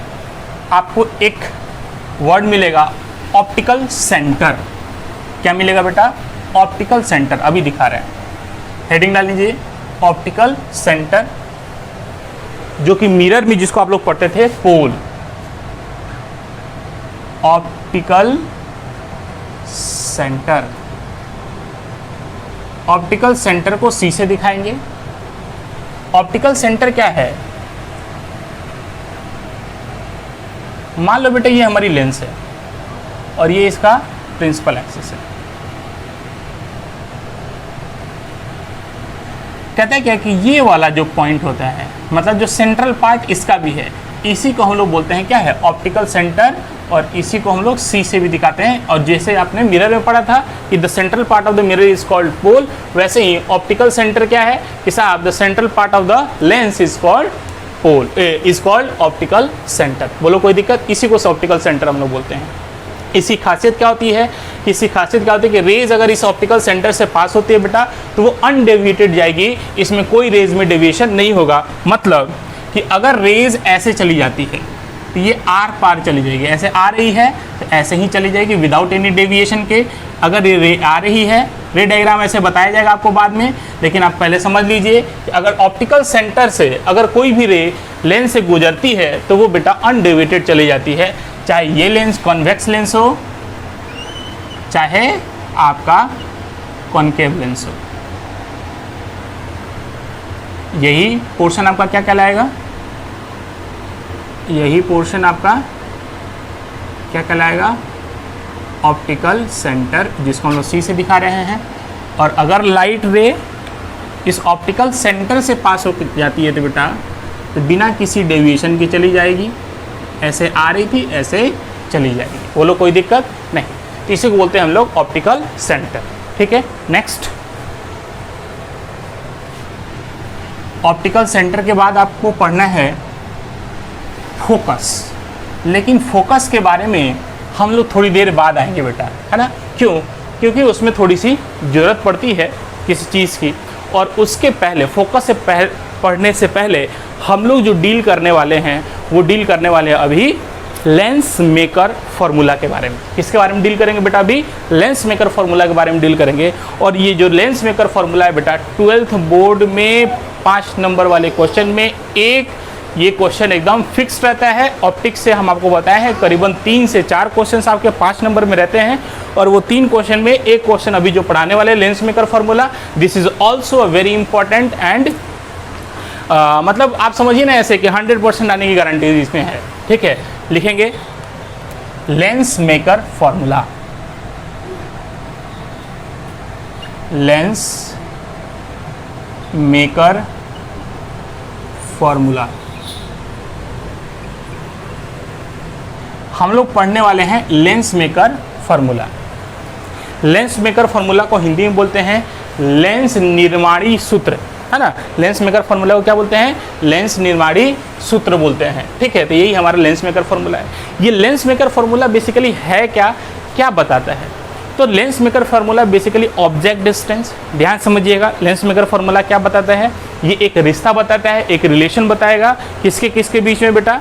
आपको एक वर्ड मिलेगा, ऑप्टिकल सेंटर। क्या मिलेगा बेटा, ऑप्टिकल सेंटर। अभी दिखा रहे हैं, हेडिंग डाल लीजिए, ऑप्टिकल सेंटर, जो कि मिरर में जिसको आप लोग पढ़ते थे पोल। ऑप्टिकल सेंटर, ऑप्टिकल सेंटर को सी से दिखाएंगे। ऑप्टिकल सेंटर क्या है, मान लो बेटा ये हमारी लेंस है और ये इसका प्रिंसिपल एक्सिस है। कहता है क्या कि ये वाला जो पॉइंट होता है, मतलब जो सेंट्रल पार्ट इसका भी है, इसी को हम लोग बोलते हैं क्या है, ऑप्टिकल सेंटर। और इसी को हम लोग सी से भी दिखाते हैं। और जैसे आपने मिरर में पढ़ा था कि the central part of the mirror is called pole, वैसे ही ऑप्टिकल सेंटर क्या है कि साहब the central part of the lens is called pole, is called optical centre. बोलो कोई दिक्कत, इसी को ऑप्टिकल सेंटर हम लोग बोलते हैं। इसकी खासियत क्या होती है, इसकी खासियत क्या होती है कि रेज अगर इस ऑप्टिकल सेंटर से पास होती है बेटा तो वो अनडेविएटेड जाएगी, इसमें कोई रेज में डेविएशन नहीं होगा। मतलब कि अगर रेज ऐसे चली जाती है तो ये आर पार चली जाएगी, ऐसे आ रही है तो ऐसे ही चली जाएगी विदाउट एनी डेविएशन के। अगर ये रे आ रही है, रे डायग्राम ऐसे बताया जाएगा आपको बाद में, लेकिन आप पहले समझ लीजिए कि अगर ऑप्टिकल सेंटर से अगर कोई भी रे लेंस से गुजरती है तो वो बेटा अनडेविएटेड चली जाती है। चाहे ये लेंस कॉन्वेक्स लेंस हो, चाहे आपका कॉनकेव लेंस हो। यही पोर्शन आपका क्या कहलाएगा? यही पोर्शन आपका क्या कहलाएगा? ऑप्टिकल सेंटर, जिसको हम लोग सी से दिखा रहे हैं। और अगर लाइट रे इस ऑप्टिकल सेंटर से पास हो जाती है तो बेटा तो बिना किसी डेविएशन के चली जाएगी, ऐसे आ रही थी ऐसे चली जाएगी, बोलो कोई दिक्कत नहीं। तो इसी को बोलते हैं हम लोग ऑप्टिकल सेंटर। ठीक है, नेक्स्ट ऑप्टिकल सेंटर के बाद आपको पढ़ना है फोकस। लेकिन फोकस के बारे में हम लोग थोड़ी देर बाद आएंगे बेटा, है ना। क्यों? क्योंकि उसमें थोड़ी सी ज़रूरत पड़ती है किसी चीज़ की। और उसके पहले फोकस से पढ़ने से पहले हम लोग जो डील करने वाले हैं वो डील करने वाले हैं अभी लेंस मेकर फार्मूला के बारे में। किसके बारे में डील करेंगे बेटा? अभी लेंस मेकर फार्मूला के बारे में डील करेंगे। और ये जो लेंस मेकर फार्मूला है बेटा 12th बोर्ड में 5 नंबर वाले क्वेश्चन में एक ये क्वेश्चन एकदम फिक्स रहता है। ऑप्टिक्स से हम आपको बताए हैं करीबन 3 से 4 क्वेश्चंस आपके 5 नंबर में रहते हैं। और वो 3 क्वेश्चन में एक क्वेश्चन अभी जो पढ़ाने वाले lens maker formula, this is also a very important and मतलब आप समझिए ना ऐसे कि 100% आने की गारंटी इसमें है। ठीक है, लिखेंगे lens maker formula, lens maker formula. हम लोग पढ़ने वाले हैं lens maker formula. Lens maker formula को हिंदी में बोलते हैं लेंस निर्माणी सूत्र, है ना। लेंस मेकर फार्मूला को क्या बोलते हैं? लेंस निर्माणी सूत्र बोलते हैं। ठीक है, तो यही हमारा लेंस मेकर फार्मूला है। ये लेंस मेकर फार्मूला बेसिकली है क्या, क्या बताता है? तो lens maker formula basically object distance, ध्यान समझिएगा। लेंस मेकर फार्मूला क्या बताता है? ये एक रिश्ता बताता है, एक रिलेशन बताएगा किसके किसके बीच में बेटा।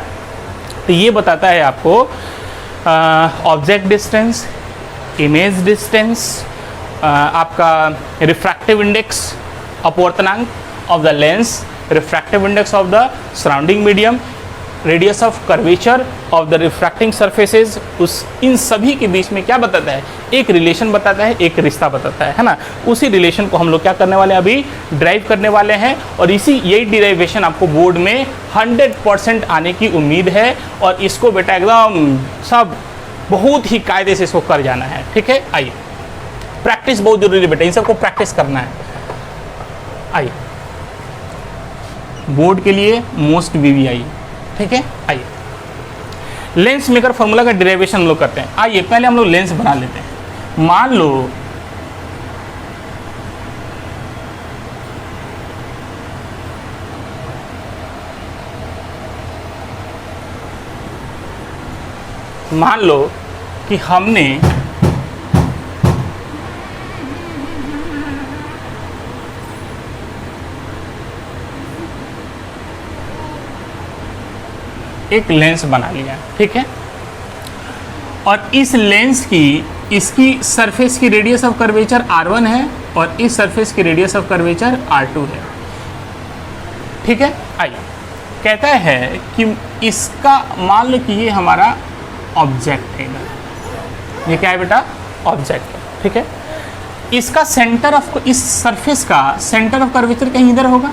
तो ये बताता है आपको ऑब्जेक्ट डिस्टेंस, इमेज डिस्टेंस, आपका रिफ्रैक्टिव इंडेक्स, अपवर्तनांक of the lens, refractive index of the surrounding medium, radius of curvature of the refracting surfaces. उस इन सभी के बीच में क्या बताता है? एक रिलेशन बताता है, एक रिश्ता बताता है ना। उसी रिलेशन को हम लोग क्या करने वाले हैं? अभी ड्राइव करने वाले हैं। और यही डिराइवेशन आपको बोर्ड में 100% आने की उम्मीद है। और इसको बेटा एकदम सब बहुत ही कायदे से इसको कर जाना है। ठीक है, आइए, प्रैक्टिस बहुत जरूरी है बेटा, इन सबको प्रैक्टिस करना है। आइए, बोर्ड के लिए मोस्ट VVI। ठीक है, आइए लेंस मेकर फार्मूला का डेरिवेशन हम लोग करते हैं। आइए पहले हम लोग लेंस बना लेते हैं। मान लो कि हमने एक लेंस बना लिया, ठीक है। और इस लेंस की इसकी सरफेस की रेडियस ऑफ कर्वेचर R1 है और इस सरफेस की रेडियस ऑफ कर्वेचर R2 है, ठीक है। आइए, कहता है कि इसका मान लो कि ये हमारा ऑब्जेक्ट है, ये क्या है बेटा? ऑब्जेक्ट है, ठीक है। इसका सेंटर ऑफ, इस सरफेस का सेंटर ऑफ कर्वेचर कहीं इधर होगा।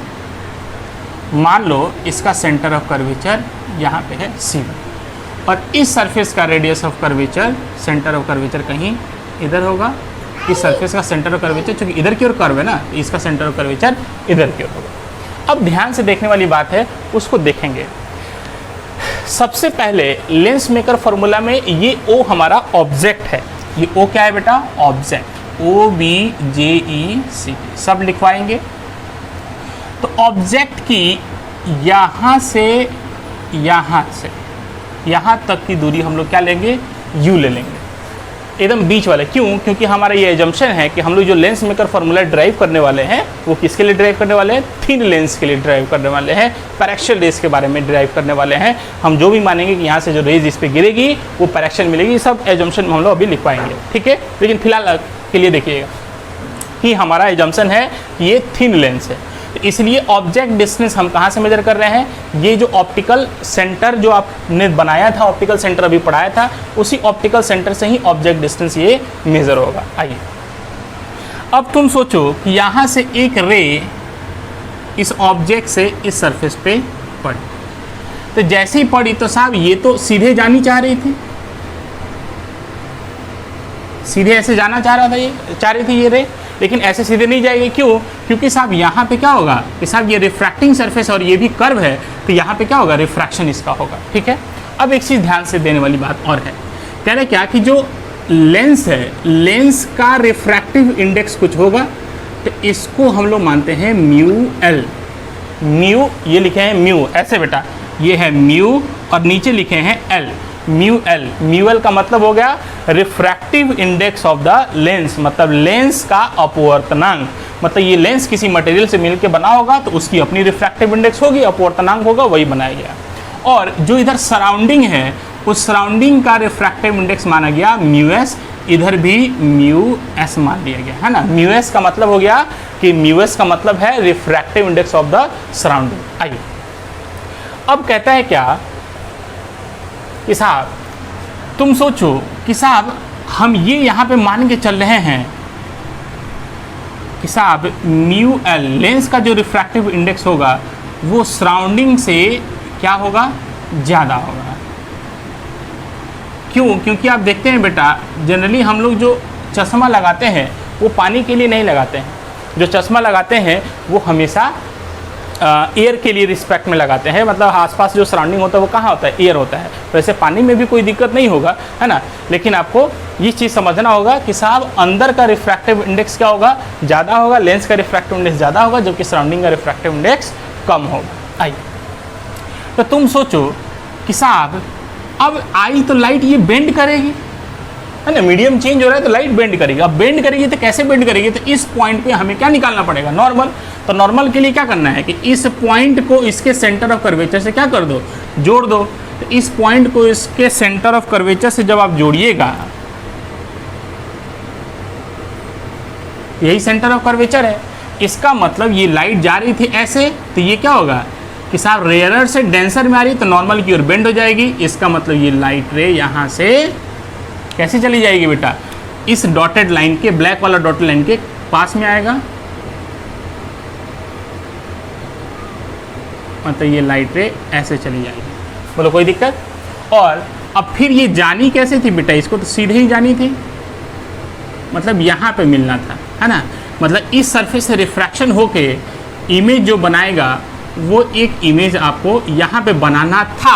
मान लो इसका सेंटर ऑफ कर्वेचर यहाँ पे है C1 और इस सरफेस का radius of curvature, centre of curvature कहीं इधर होगा। इस सरफेस का सेंटर ऑफ कर्वेचर चूँकि इधर की ओर कर्व है ना, इसका सेंटर ऑफ कर्वेचर इधर की ओर होगा। अब ध्यान से देखने वाली बात है, उसको देखेंगे। सबसे पहले लेंस मेकर फार्मूला में ये O हमारा ऑब्जेक्ट है। ये O क्या है बेटा? ऑब्जेक्ट, OBJECT सब लिखवाएंगे। तो ऑब्जेक्ट की यहाँ से यहाँ तक की दूरी हम लोग क्या लेंगे? U ले लेंगे, एकदम बीच वाले। क्यों? क्योंकि हमारा ये एजम्पशन है कि हम लोग जो लेंस मेकर फार्मूला ड्राइव करने वाले हैं वो किसके लिए ड्राइव करने वाले हैं? थिन लेंस के लिए ड्राइव करने वाले हैं, पैरेक्शियल रेज के बारे में ड्राइव करने वाले हैं। हम जो भी मानेंगे कि यहाँ से जो रेज इस पर गिरेगी वो पैरेक्शियल मिलेगी, सब एजम्पशन हम लोग अभी लिखवाएंगे, ठीक है। लेकिन फिलहाल के लिए देखिएगा कि हमारा एजम्पशन है कि ये थिन लेंस है। तो इसलिए ऑब्जेक्ट डिस्टेंस हम कहाँ से मेजर कर रहे हैं, ये जो ऑप्टिकल सेंटर जो आपने बनाया था, ऑप्टिकल सेंटर अभी पढ़ाया था, उसी ऑप्टिकल सेंटर से ही ऑब्जेक्ट डिस्टेंस ये मेजर होगा। आइए अब तुम सोचो कि यहाँ से एक रे इस ऑब्जेक्ट से इस सरफेस पे पड़ी, तो जैसे ही पड़ी तो साहब ये तो सीधे जानी चाह रही थी, सीधे ऐसे जाना चाह रही थी ये रे, लेकिन ऐसे सीधे नहीं जाएगी। क्यों? क्योंकि साहब यहाँ पे क्या होगा कि साहब ये रिफ्रैक्टिंग सरफेस और ये भी कर्व है, तो यहाँ पे क्या होगा, रिफ्रैक्शन इसका होगा। ठीक है, अब एक चीज़ ध्यान से देने वाली बात और है, कह रहे क्या कि जो लेंस है, लेंस का रिफ्रैक्टिव इंडेक्स कुछ होगा, तो इसको हम लोग मानते हैं म्यू एल। म्यू ये लिखे हैं म्यू, ऐसे बेटा ये है म्यू और नीचे लिखे हैं L, mu L. Mu L का मतलब हो गया refractive index of the lens, मतलब लेंस का अपवर्तनांक। मतलब ये लेंस किसी मटेरियल से मिलकर बना होगा तो उसकी अपनी रिफ्रैक्टिव इंडेक्स होगी, अपवर्तनांक होगा, वही बनाया गया। और जो इधर सराउंडिंग है, उस सराउंडिंग का रिफ्रैक्टिव इंडेक्स माना गया म्यू एस, इधर भी म्यू एस मान लिया गया है ना। म्यू एस का मतलब हो गया कि म्यू एस का मतलब है refractive index of the surrounding. आइए अब कहता है क्या कि साहब तुम सोचो कि साहब हम ये यहाँ पे मान के चल रहे हैं कि साहब म्यू एल लेंस का जो रिफ्रैक्टिव इंडेक्स होगा वो सराउंडिंग से क्या होगा, ज़्यादा होगा। क्यों? क्योंकि आप देखते हैं बेटा जनरली हम लोग जो चश्मा लगाते हैं वो पानी के लिए नहीं लगाते हैं, जो चश्मा लगाते हैं वो हमेशा एयर के लिए रिस्पेक्ट में लगाते हैं, मतलब आसपास जो सराउंडिंग होता है वो कहाँ होता है, एयर होता है। वैसे पानी में भी कोई दिक्कत नहीं होगा, है ना, लेकिन आपको ये चीज़ समझना होगा कि साहब अंदर का रिफ्रैक्टिव इंडेक्स क्या होगा, ज़्यादा होगा, लेंस का रिफ्रैक्टिव इंडेक्स ज़्यादा होगा, जबकि सराउंडिंग का रिफ्रैक्टिव इंडेक्स कम होगा। आइए तो तुम सोचो कि साहब अब आई तो लाइट ये बेंड करेगी, है ना, मीडियम चेंज हो रहा है तो लाइट बेंड करेगी। अब बेंड करेगी तो कैसे बेंड करेगी, तो इस पॉइंट पे हमें क्या निकालना पड़ेगा, नॉर्मल। तो नॉर्मल के लिए क्या करना है कि इस पॉइंट को इसके सेंटर ऑफ कर्वेचर से क्या कर दो, जोड़ दो। तो इस पॉइंट को इसके सेंटर ऑफ कर्वेचर से जब आप जोड़िएगा, यही सेंटर ऑफ कर्वेचर है, इसका मतलब ये लाइट जा रही थी ऐसे, तो ये क्या होगा कि साहब रेयरर से डेंसर में आ रही तो नॉर्मल की ओर बेंड हो जाएगी। इसका मतलब ये लाइट रे यहाँ से कैसे चली जाएगी बेटा, इस डॉटेड लाइन के, ब्लैक वाला डॉटेड लाइन के पास में आएगा, मतलब ये लाइट रे ऐसे चली जाएगी। बोलो कोई दिक्कत? और अब फिर ये जानी कैसे थी बेटा, इसको तो सीधे ही जानी थी, मतलब यहाँ पे मिलना था, है ना, मतलब इस सरफेस से रिफ्रैक्शन होके इमेज जो बनाएगा वो एक इमेज आपको यहाँ पे बनाना था।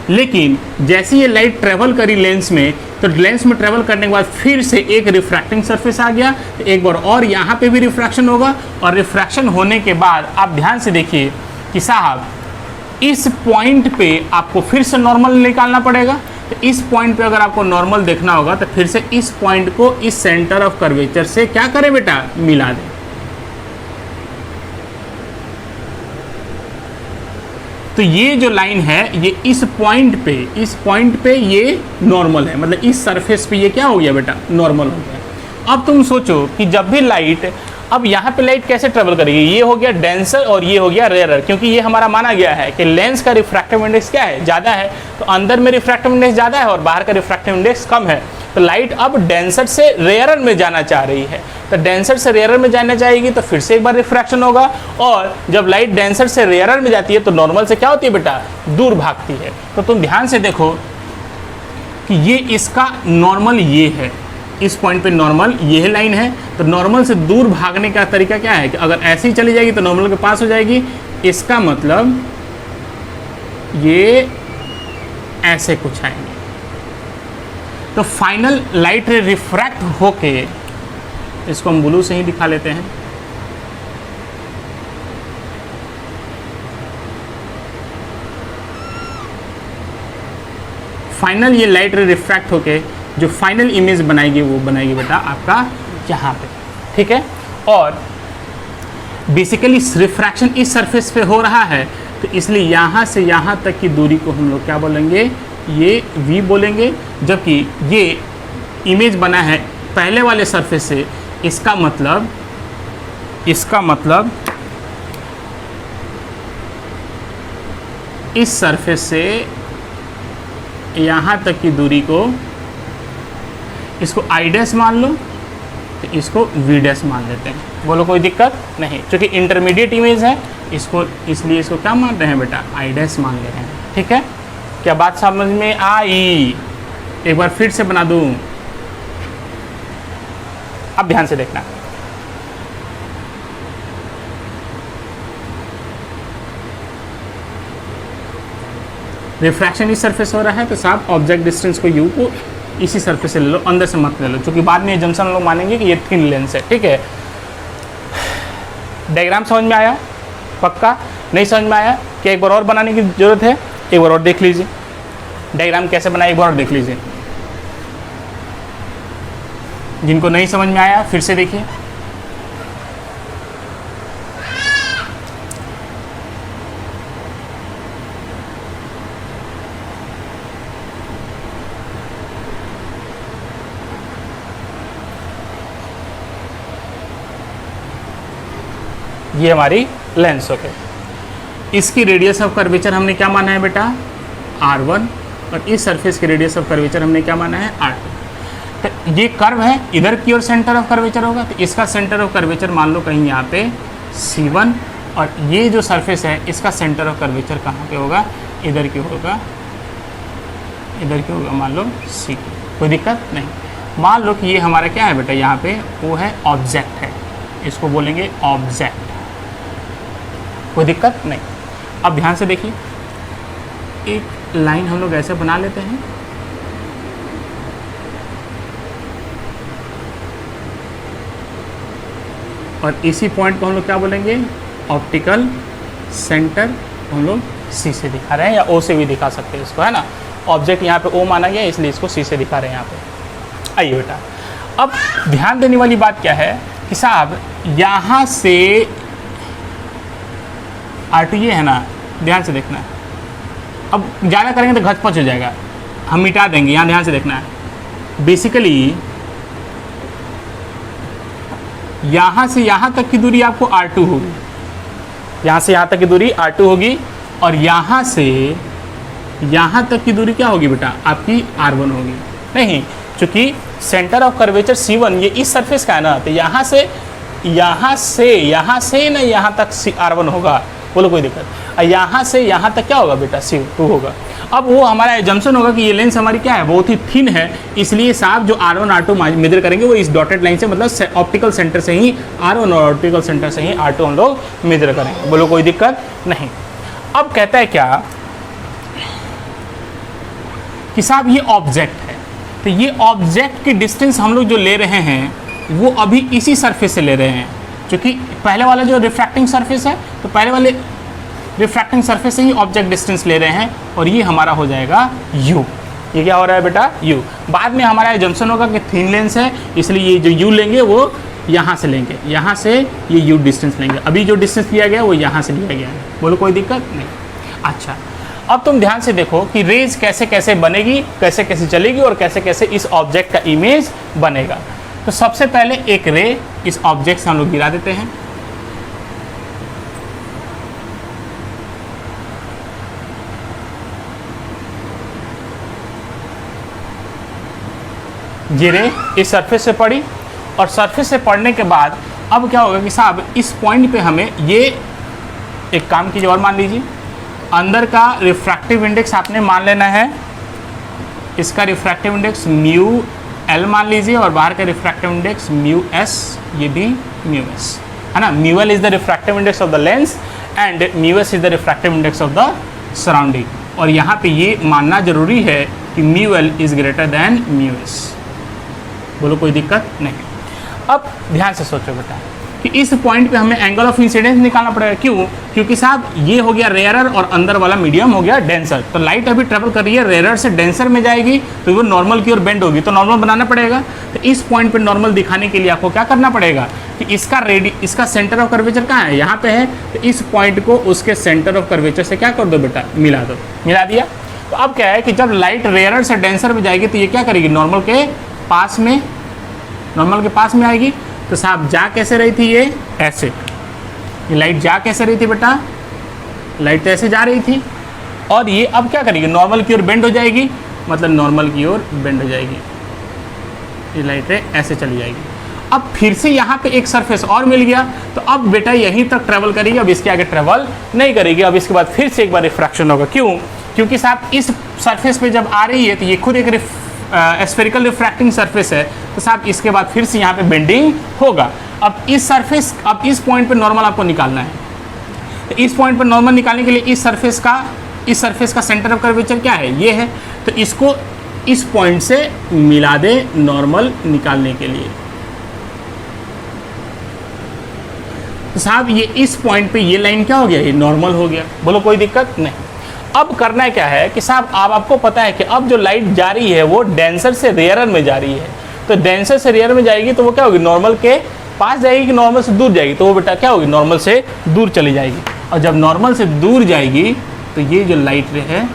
लेकिन जैसे ये लाइट ट्रेवल करी लेंस में, तो लेंस में ट्रेवल करने के बाद फिर से एक रिफ्रैक्टिंग सरफेस आ गया, तो एक बार और यहाँ पे भी रिफ्रैक्शन होगा, और रिफ्रैक्शन होने के बाद आप ध्यान से देखिए कि साहब इस पॉइंट पे आपको फिर से नॉर्मल निकालना पड़ेगा। तो इस पॉइंट पे अगर आपको नॉर्मल देखना होगा तो फिर से इस पॉइंट को इस सेंटर ऑफ कर्वेचर से क्या करें बेटा, मिला दें। तो ये जो लाइन है ये इस पॉइंट पे ये नॉर्मल है, मतलब इस सरफेस पे ये क्या हो गया बेटा, नॉर्मल हो गया। अब तुम सोचो कि जब भी लाइट, अब यहाँ पे लाइट कैसे ट्रेवल करेगी, ये हो गया डेंसर और ये हो गया रेयरर, क्योंकि ये हमारा माना गया है कि लेंस का रिफ्रैक्टिव इंडेक्स क्या है, ज़्यादा है, तो अंदर में रिफ्रैक्टिव इंडेक्स ज़्यादा है और बाहर का रिफ्रैक्टिव इंडेक्स कम है। तो लाइट अब डेंसर से रेयरर में जाना चाह रही है, तो डेंसर से रेयरर में जाना चाहेगी तो फिर से एक बार रिफ्रैक्शन होगा, और जब लाइट डेंसर से रेयरर में जाती है तो नॉर्मल से क्या होती है बेटा, दूर भागती है। तो तुम ध्यान से देखो कि ये इसका नॉर्मल ये है, इस पॉइंट पे नॉर्मल ये लाइन है, तो नॉर्मल से दूर भागने का तरीका क्या है कि अगर ऐसे ही चली जाएगी तो नॉर्मल के पास हो जाएगी, इसका मतलब ये ऐसे कुछ आएंगे। तो फाइनल लाइट रे रिफ्रैक्ट होके, इसको हम ब्लू से ही दिखा लेते हैं, फाइनल ये लाइट रे रिफ्रैक्ट होके जो फाइनल इमेज बनाएगी वो बनाएगी बेटा आपका यहाँ पे, ठीक है। और बेसिकली रिफ्रैक्शन इस सरफेस पे हो रहा है, तो इसलिए यहाँ से यहाँ तक की दूरी को हम लोग क्या बोलेंगे, ये v बोलेंगे, जबकि ये इमेज बना है पहले वाले सरफेस से, इसका मतलब इस सरफेस से यहाँ तक की दूरी को, इसको आई डैश मान लो, तो इसको वी डैश मान लेते हैं। बोलो कोई दिक्कत नहीं, क्योंकि इंटरमीडिएट इमेज है इसको, इसलिए इसको क्या मान रहे हैं बेटा, आई डैश मान ले रहे हैं। ठीक है, क्या बात समझ में आई? एक बार फिर से बना दूं, अब ध्यान से देखना। रिफ्रैक्शन इस सरफेस हो रहा है, तो साहब ऑब्जेक्ट डिस्टेंस को यू को इसी सरफेस से ले लो, अंदर से मत ले लो, क्योंकि बाद में जंक्शन लोग मानेंगे कि ये थिन लेंस है। ठीक है, डायग्राम समझ में आया? पक्का? नहीं समझ में आया? क्या एक बार और बनाने की जरूरत है? एक बार और देख लीजिए डायग्राम कैसे बनाए, एक बार और देख लीजिए। जिनको नहीं समझ में आया फिर से देखिए। ये हमारी लेंस हो गई। इसकी रेडियस ऑफ कर्वेचर हमने क्या माना है बेटा, R1, और इस सरफेस की रेडियस ऑफ कर्वेचर हमने क्या माना है, R2। तो ये कर्व है, इधर की ओर सेंटर ऑफ कर्वेचर होगा, तो इसका सेंटर ऑफ कर्वेचर मान लो कहीं यहाँ पे C1, और ये जो सरफेस है इसका सेंटर ऑफ कर्वेचर कहाँ पे होगा, इधर की होगा, इधर की होगा मान लो C2। कोई दिक्कत नहीं। मान लो कि ये हमारा क्या है बेटा, यहाँ पे वो है ऑब्जेक्ट है, इसको बोलेंगे ऑब्जेक्ट। कोई दिक्कत नहीं। अब ध्यान से देखिए, एक लाइन हम लोग ऐसे बना लेते हैं, और इसी पॉइंट को हम लोग क्या बोलेंगे, ऑप्टिकल सेंटर हम लोग सी से दिखा रहे हैं, या ओ से भी दिखा सकते हैं इसको, है ना। ऑब्जेक्ट यहाँ पे ओ माना गया, इसलिए इसको सी से दिखा रहे हैं यहाँ पे। आइए बेटा, अब ध्यान देने वाली बात क्या है कि साहब यहाँ से R2 ये है ना, ध्यान से देखना है। अब ज़्यादा करेंगे तो घचपच हो जाएगा, हम मिटा देंगे, यहाँ ध्यान से देखना है। बेसिकली यहाँ से यहाँ तक की दूरी आपको R2 होगी, यहाँ से यहाँ तक की दूरी R2 होगी, और यहाँ से यहाँ तक की दूरी क्या होगी बेटा, आपकी R1 होगी। नहीं, चूँकि सेंटर ऑफ कर्वेचर C1 ये इस सरफेस का है ना, तो यहाँ से ना यहाँ तक R1 होगा। बोलो कोई दिक्कत। यहाँ से यहाँ तक क्या होगा बेटा, C2 होगा। अब वो हमारा एजम्पशन होगा कि ये लेंस हमारी क्या है, बहुत ही थिन है, इसलिए साहब जो R1 R2 मेजर करेंगे वो इस डॉटेड लाइन से, मतलब ऑप्टिकल सेंटर से ही R1 और ऑप्टिकल सेंटर से ही R2 हम लोग मेजर करेंगे। बोलो कोई दिक्कत नहीं। अब कहता है क्या कि साहब ये ऑब्जेक्ट है, तो ये ऑब्जेक्ट की डिस्टेंस हम लोग जो ले रहे हैं वो अभी इसी सरफेस से ले रहे हैं, क्योंकि पहले वाला जो रिफ्रैक्टिंग सरफेस है, तो पहले वाले रिफ्रैक्टिंग सरफेस से ही ऑब्जेक्ट डिस्टेंस ले रहे हैं, और ये हमारा हो जाएगा u। ये क्या हो रहा है बेटा, u। बाद में हमारा एजम्पशन होगा कि थिन लेंस है, इसलिए ये जो u लेंगे वो यहाँ से लेंगे, यहाँ से ये u डिस्टेंस लेंगे। अभी जो डिस्टेंस लिया गया वो यहाँ से लिया गया है। बोलो कोई दिक्कत नहीं। अच्छा, अब तुम ध्यान से देखो कि रेज कैसे कैसे बनेगी, कैसे कैसे चलेगी, और कैसे कैसे इस ऑब्जेक्ट का इमेज बनेगा। तो सबसे पहले एक रे इस ऑब्जेक्ट से हम लोग गिरा देते हैं। ये रे इस सरफेस से पड़ी, और सरफेस से पड़ने के बाद अब क्या होगा कि साहब इस पॉइंट पे हमें ये एक काम कीजिए और मान लीजिए, अंदर का रिफ्रैक्टिव इंडेक्स आपने मान लेना है, इसका रिफ्रैक्टिव इंडेक्स म्यू एल मान लीजिए, और बाहर का रिफ्रैक्टिव इंडेक्स म्यू एस, ये भी म्यू एस है ना। Mu L is the refractive index of the lens and mu S is the refractive index of the surrounding. और यहाँ पे ये मानना जरूरी है कि mu L is greater then mu S. बोलो कोई दिक्कत नहीं। अब ध्यान से सोचो बेटा कि इस पॉइंट पे हमें एंगल ऑफ इंसिडेंस निकालना पड़ेगा। क्यों? क्योंकि साहब ये हो गया रेयरर और अंदर वाला मीडियम हो गया डेंसर। तो लाइट अभी ट्रेवल कर रही है, रेयरर से डेंसर में जाएगी तो वो नॉर्मल की ओर बेंड होगी, तो नॉर्मल बनाना पड़ेगा। तो इस पॉइंट पे नॉर्मल दिखाने के लिए आपको क्या करना पड़ेगा कि इसका सेंटर ऑफ कर्वेचर कहाँ है, यहाँ पे है। तो इस पॉइंट को उसके सेंटर ऑफ कर्वेचर से क्या कर दो बेटा, मिला दो। मिला दिया। तो अब क्या है कि जब लाइट रेयरर से डेंसर में जाएगी तो ये क्या करेगी, नॉर्मल के पास में आएगी। तो साहब जा कैसे रही थी, ये ऐसे, ये लाइट जा कैसे रही थी बेटा, लाइट तो ऐसे जा रही थी, और ये अब क्या करेगी, नॉर्मल की ओर बेंड हो जाएगी, मतलब नॉर्मल की ओर बेंड हो जाएगी, ये लाइट रे ऐसे चली जाएगी। अब फिर से यहाँ पे एक सरफेस और मिल गया, तो अब बेटा यहीं तक ट्रेवल करेगी, अब इसके आगे ट्रेवल नहीं करेगी। अब इसके बाद फिर से एक बार रिफ्रैक्शन होगा। क्यों? क्योंकि साहब इस सरफेस पे जब आ रही है तो ये खुद एक स्फेरिकल रिफ्रैक्टिंग सरफेस है, तो साहब इसके बाद फिर से यहाँ पे बेंडिंग होगा। अब इस सरफेस, अब इस पॉइंट पे नॉर्मल आपको निकालना है, तो इस पॉइंट पर नॉर्मल निकालने के लिए इस सरफेस का सेंटर ऑफ कर्वेचर क्या है, ये है, तो इसको इस पॉइंट से मिला दे नॉर्मल निकालने के लिए। तो साहब ये इस पॉइंट पे ये लाइन क्या हो गया, ये नॉर्मल हो गया। बोलो कोई दिक्कत नहीं। अब करना क्या है कि साहब आपको पता है कि अब जो लाइट जा रही है वो डेंसर से रेयरर में जा रही है, तो डेंसर से रेयर में जाएगी तो वो क्या होगी, नॉर्मल के पास जाएगी कि नॉर्मल से दूर जाएगी, तो वो बेटा क्या होगी, नॉर्मल से दूर चली जाएगी। और जब नॉर्मल से दूर जाएगी तो ये जो लाइट रे है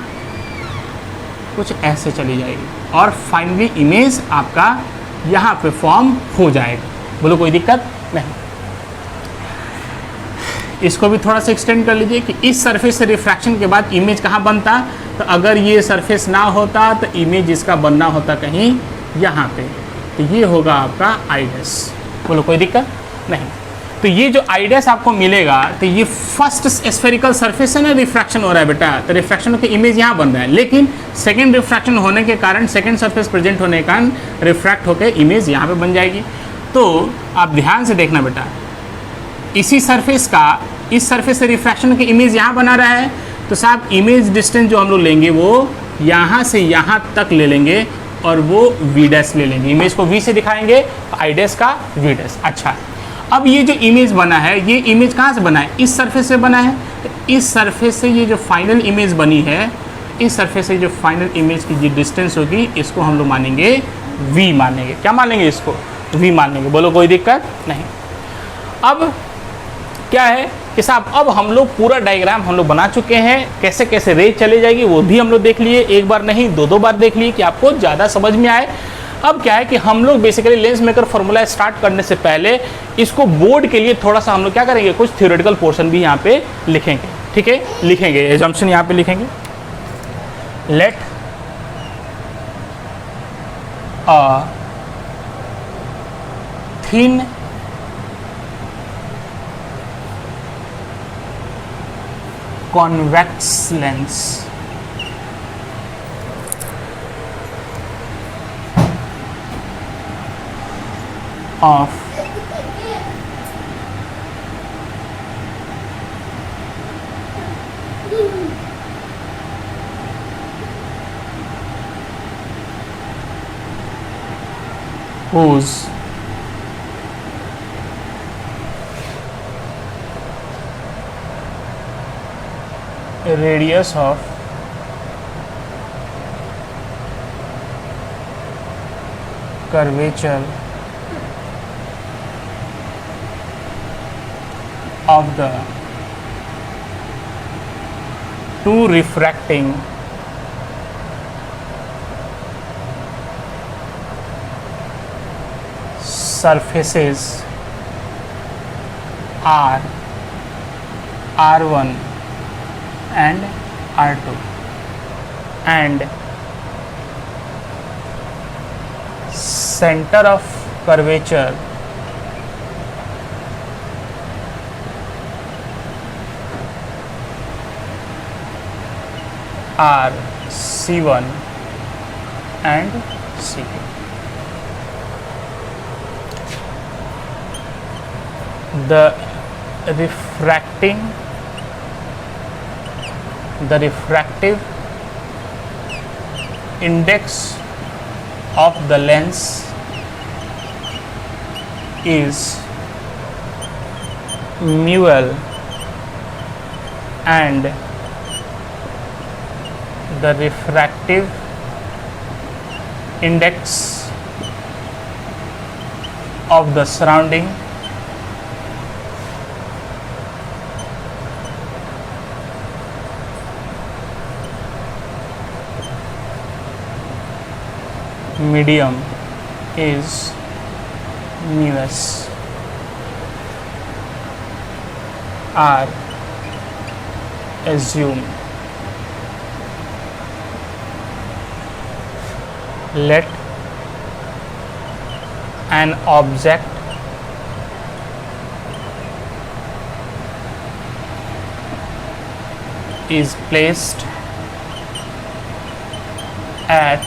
कुछ ऐसे चली जाएगी और फाइनली इमेज आपका यहाँ पे फॉर्म हो जाएगा। बोलो कोई दिक्कत नहीं। इसको भी थोड़ा सा एक्सटेंड कर लीजिए कि इस सरफेस से रिफ्रैक्शन के बाद इमेज कहाँ बनता, तो अगर ये सरफेस ना होता तो इमेज इसका बनना होता कहीं यहाँ पे, तो ये होगा आपका आई डैश। बोलो कोई दिक्कत नहीं। तो ये जो आई डैश आपको मिलेगा, तो ये फर्स्ट स्फेरिकल सरफेस है ना, रिफ्रैक्शन हो रहा है बेटा, तो रिफ्रैक्शन की इमेज यहाँ बन रहा है, लेकिन सेकेंड रिफ्रैक्शन होने के कारण, सेकेंड सरफेस प्रेजेंट होने के कारण रिफ्रैक्ट होकर इमेज यहाँ पे बन जाएगी। तो आप ध्यान से देखना बेटा, इसी सरफेस का इस सरफेस से रिफ्रैक्शन की इमेज यहाँ बना रहा है, तो साहब इमेज डिस्टेंस जो हम लोग लेंगे वो यहाँ से यहाँ तक ले लेंगे और वो वी डैश ले लेंगे। इमेज को वी से दिखाएंगे, आई डैश का वी डैश। अच्छा, अब ये जो इमेज बना है, ये इमेज कहाँ से बना है, इस सरफेस से बना है, तो इस सरफेस से ये जो फाइनल इमेज बनी है, इस सरफेस से जो फाइनल इमेज की जो डिस्टेंस होगी, इसको हम लोग मानेंगे वी मानेंगे। क्या मानेंगे, इसको वी मानेंगे। बोलो कोई दिक्कत नहीं। अब क्या है कि साहब अब हम लोग पूरा डायग्राम हम लोग बना चुके हैं, कैसे कैसे रे चले जाएगी वो भी हम लोग देख लिए, एक बार नहीं दो बार देख लिए कि आपको ज़्यादा समझ में आए। अब क्या है कि हम लोग basically lens maker formula start करने से पहले इसको बोर्ड के लिए थोड़ा सा हम लोग क्या करेंगे, कुछ थ्योरेटिकल पोर्शन भी यहाँ पे लिखेंगे। ठीक है, लिखेंगे, एजम्पशन यहाँ पे लिखेंगे। Let a thin convex lens of whose radius of curvature of the two refracting surfaces are R1 and R2 and center of curvature are C1 and C2. The refractive index of the lens is mu L and the refractive index of the surrounding medium is mu s. are assumed let an object is placed at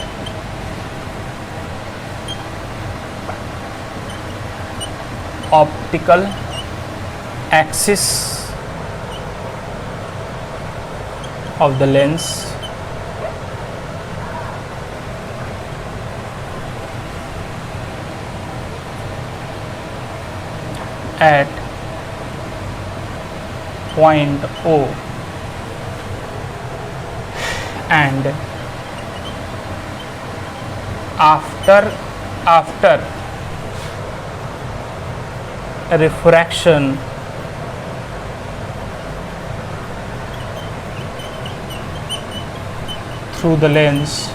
optical axis of the lens at point O and after refraction through the lens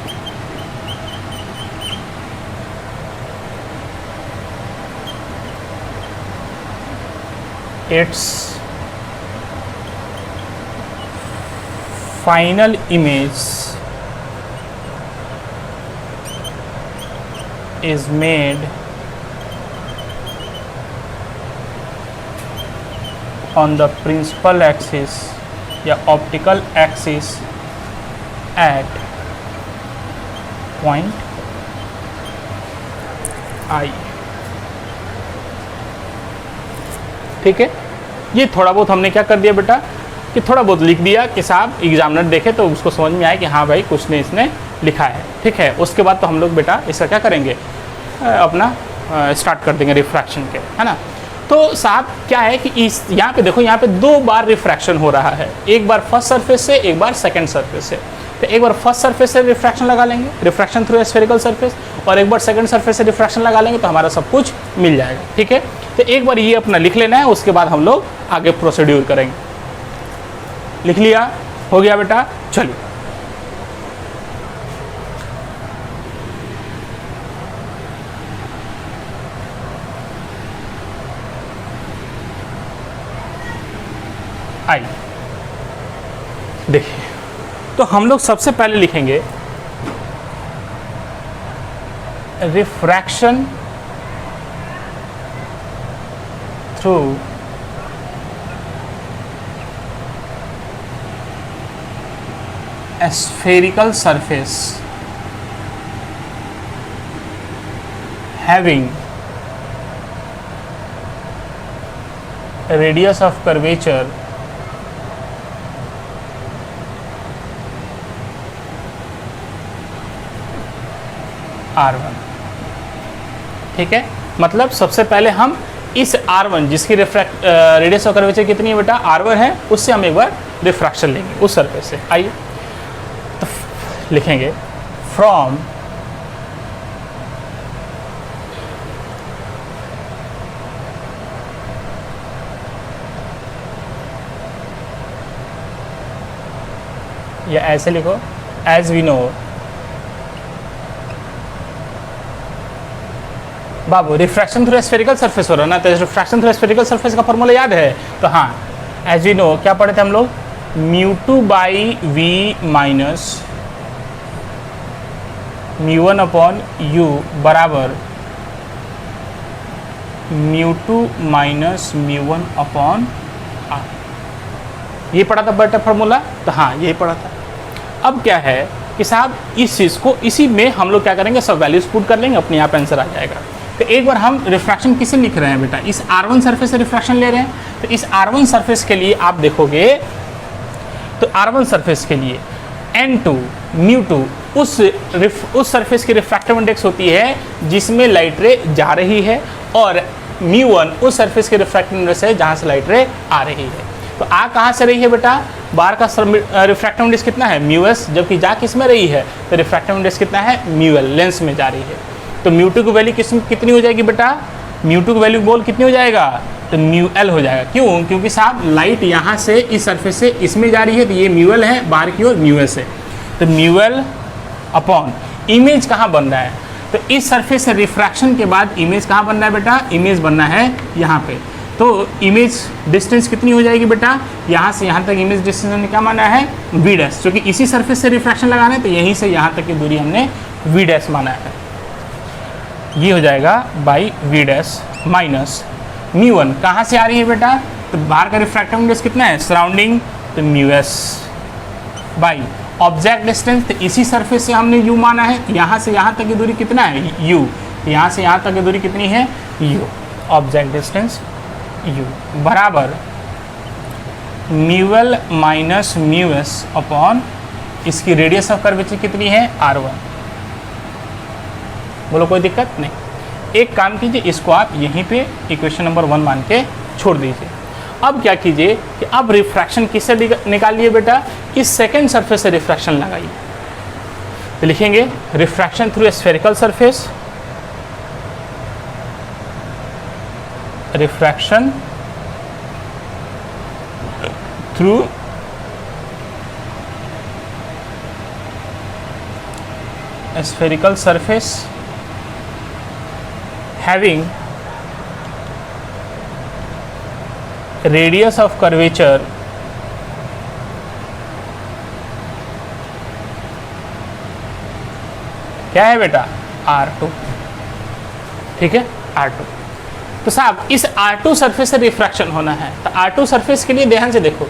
its final image is made on the principal axis या optical axis at point I। ठीक है, ये थोड़ा बहुत हमने क्या कर दिया बेटा कि थोड़ा बहुत लिख दिया कि साहब एग्जामिनर देखे तो उसको समझ में आए कि हाँ भाई कुछ ने इसने लिखा है। ठीक है, उसके बाद तो हम लोग बेटा इसका क्या करेंगे, अपना स्टार्ट कर देंगे रिफ्रैक्शन के, है ना। तो साहब क्या है कि इस यहाँ पे देखो, यहाँ पे दो बार रिफ्रैक्शन हो रहा है, एक बार फर्स्ट सरफेस से, एक बार सेकंड सरफेस से। तो एक बार फर्स्ट सरफेस से रिफ्रैक्शन लगा लेंगे, रिफ्रैक्शन थ्रू स्फेरिकल सरफेस, और एक बार सेकंड सरफेस से रिफ्रैक्शन लगा लेंगे तो हमारा सब कुछ मिल जाएगा। ठीक है, तो एक बार ये अपना लिख लेना है, उसके बाद हम लोग आगे प्रोसीड्यूर करेंगे। लिख लिया, हो गया बेटा, चलिए। आई देखिए, तो हम लोग सबसे पहले लिखेंगे refraction through spherical surface having a radius of curvature R1। ठीक है, मतलब सबसे पहले हम इस R1 जिसकी रेडियस ऑफ कर्वेचर कितनी है बेटा, R1 है, उससे हम एक बार रिफ्रैक्शन लेंगे उस सरफेस से। आइए तो लिखेंगे फ्रॉम या ऐसे लिखो, एज वी नो, बाबू रिफ्रैक्शन थ्रू स्फेरिकल सरफेस हो रहा है ना, तो रिफ्रैक्शन थ्रू स्फेरिकल सरफेस का फॉर्मूला याद है। तो हाँ, एज वी नो क्या पढ़े थे हम लोग, μ2 by v minus μ1 upon u बराबर μ2 माइनस μ1 अपॉन r। ये पढ़ा था बेटा फॉर्मूला, तो हाँ यही पढ़ा था। अब क्या है कि साहब इस चीज़ को इसी में हम लोग क्या करेंगे, सब वैल्यूज पुट कर लेंगे, अपने आप आंसर आ जाएगा। तो एक बार हम रिफ्रैक्शन किसे लिख रहे हैं बेटा, इस R1 सरफेस से रिफ्रैक्शन ले रहे हैं। तो इस R1 सरफेस के लिए आप देखोगे तो R1 सरफेस के लिए N2 μ2 उस सरफेस की रिफ्रैक्टिव इंडेक्स होती है जिसमें लाइट रे जा रही है, और μ1 उस सरफेस की रिफ्रैक्टिव इंडेक्स है जहाँ से लाइट रे आ रही है। तो आ कहाँ से रही है बेटा, बार का रिफ्रैक्टिव इंडेक्स कितना है μs, जबकि जा किस में रही है, तो रिफ्रैक्टिव इंडेक्स कितना है μl, लेंस में जा रही है। तो μ2 की वैल्यू कितनी हो जाएगी बेटा, μ2 की वैल्यू बोल कितनी हो जाएगा, तो μl हो जाएगा। क्यों, क्योंकि साहब लाइट यहाँ से इस सरफेस से इसमें जा रही है, तो ये μl है, बाहर की ओर μs है। तो μl अपॉन इमेज कहाँ बन रहा है, तो इस सरफेस से रिफ्रैक्शन के बाद इमेज कहाँ बन रहा है बेटा, इमेज बनना है यहाँ पे। तो इमेज डिस्टेंस कितनी हो जाएगी बेटा, यहाँ से यहाँ तक इमेज डिस्टेंस हमने क्या माना है v डैश, क्योंकि इसी सरफेस से रिफ्रैक्शन लगाना है, तो यहीं से यहाँ तक की दूरी हमने वी डैश माना है, ये हो जाएगा by v dash minus mu one कहाँ से आ रही है बेटा, तो बाहर का रिफ्रैक्टिव इंडेक्स कितना है सराउंडिंग, तो mu S by object distance, तो इसी सरफेस से हमने u माना है, यहाँ से यहाँ तक की दूरी कितना है u, यहाँ से यहाँ तक की दूरी कितनी है u, ऑब्जेक्ट डिस्टेंस u बराबर mu L minus mu S upon इसकी रेडियस ऑफ कर्वेचर कितनी है r1। बोलो कोई दिक्कत नहीं। एक काम कीजिए, इसको आप यहीं पे इक्वेशन नंबर 1 मान के छोड़ दीजिए। अब क्या कीजिए कि अब रिफ्रैक्शन किससे निकालिए बेटा, इस सेकेंड सरफेस से रिफ्रैक्शन लगाइए। तो लिखेंगे refraction through spherical surface, refraction through spherical surface having radius of curvature क्या है बेटा R2, ठीक है R2। तो साहब इस R2 सरफेस से रिफ्रैक्शन होना है, तो R2 सरफेस के लिए ध्यान से देखो,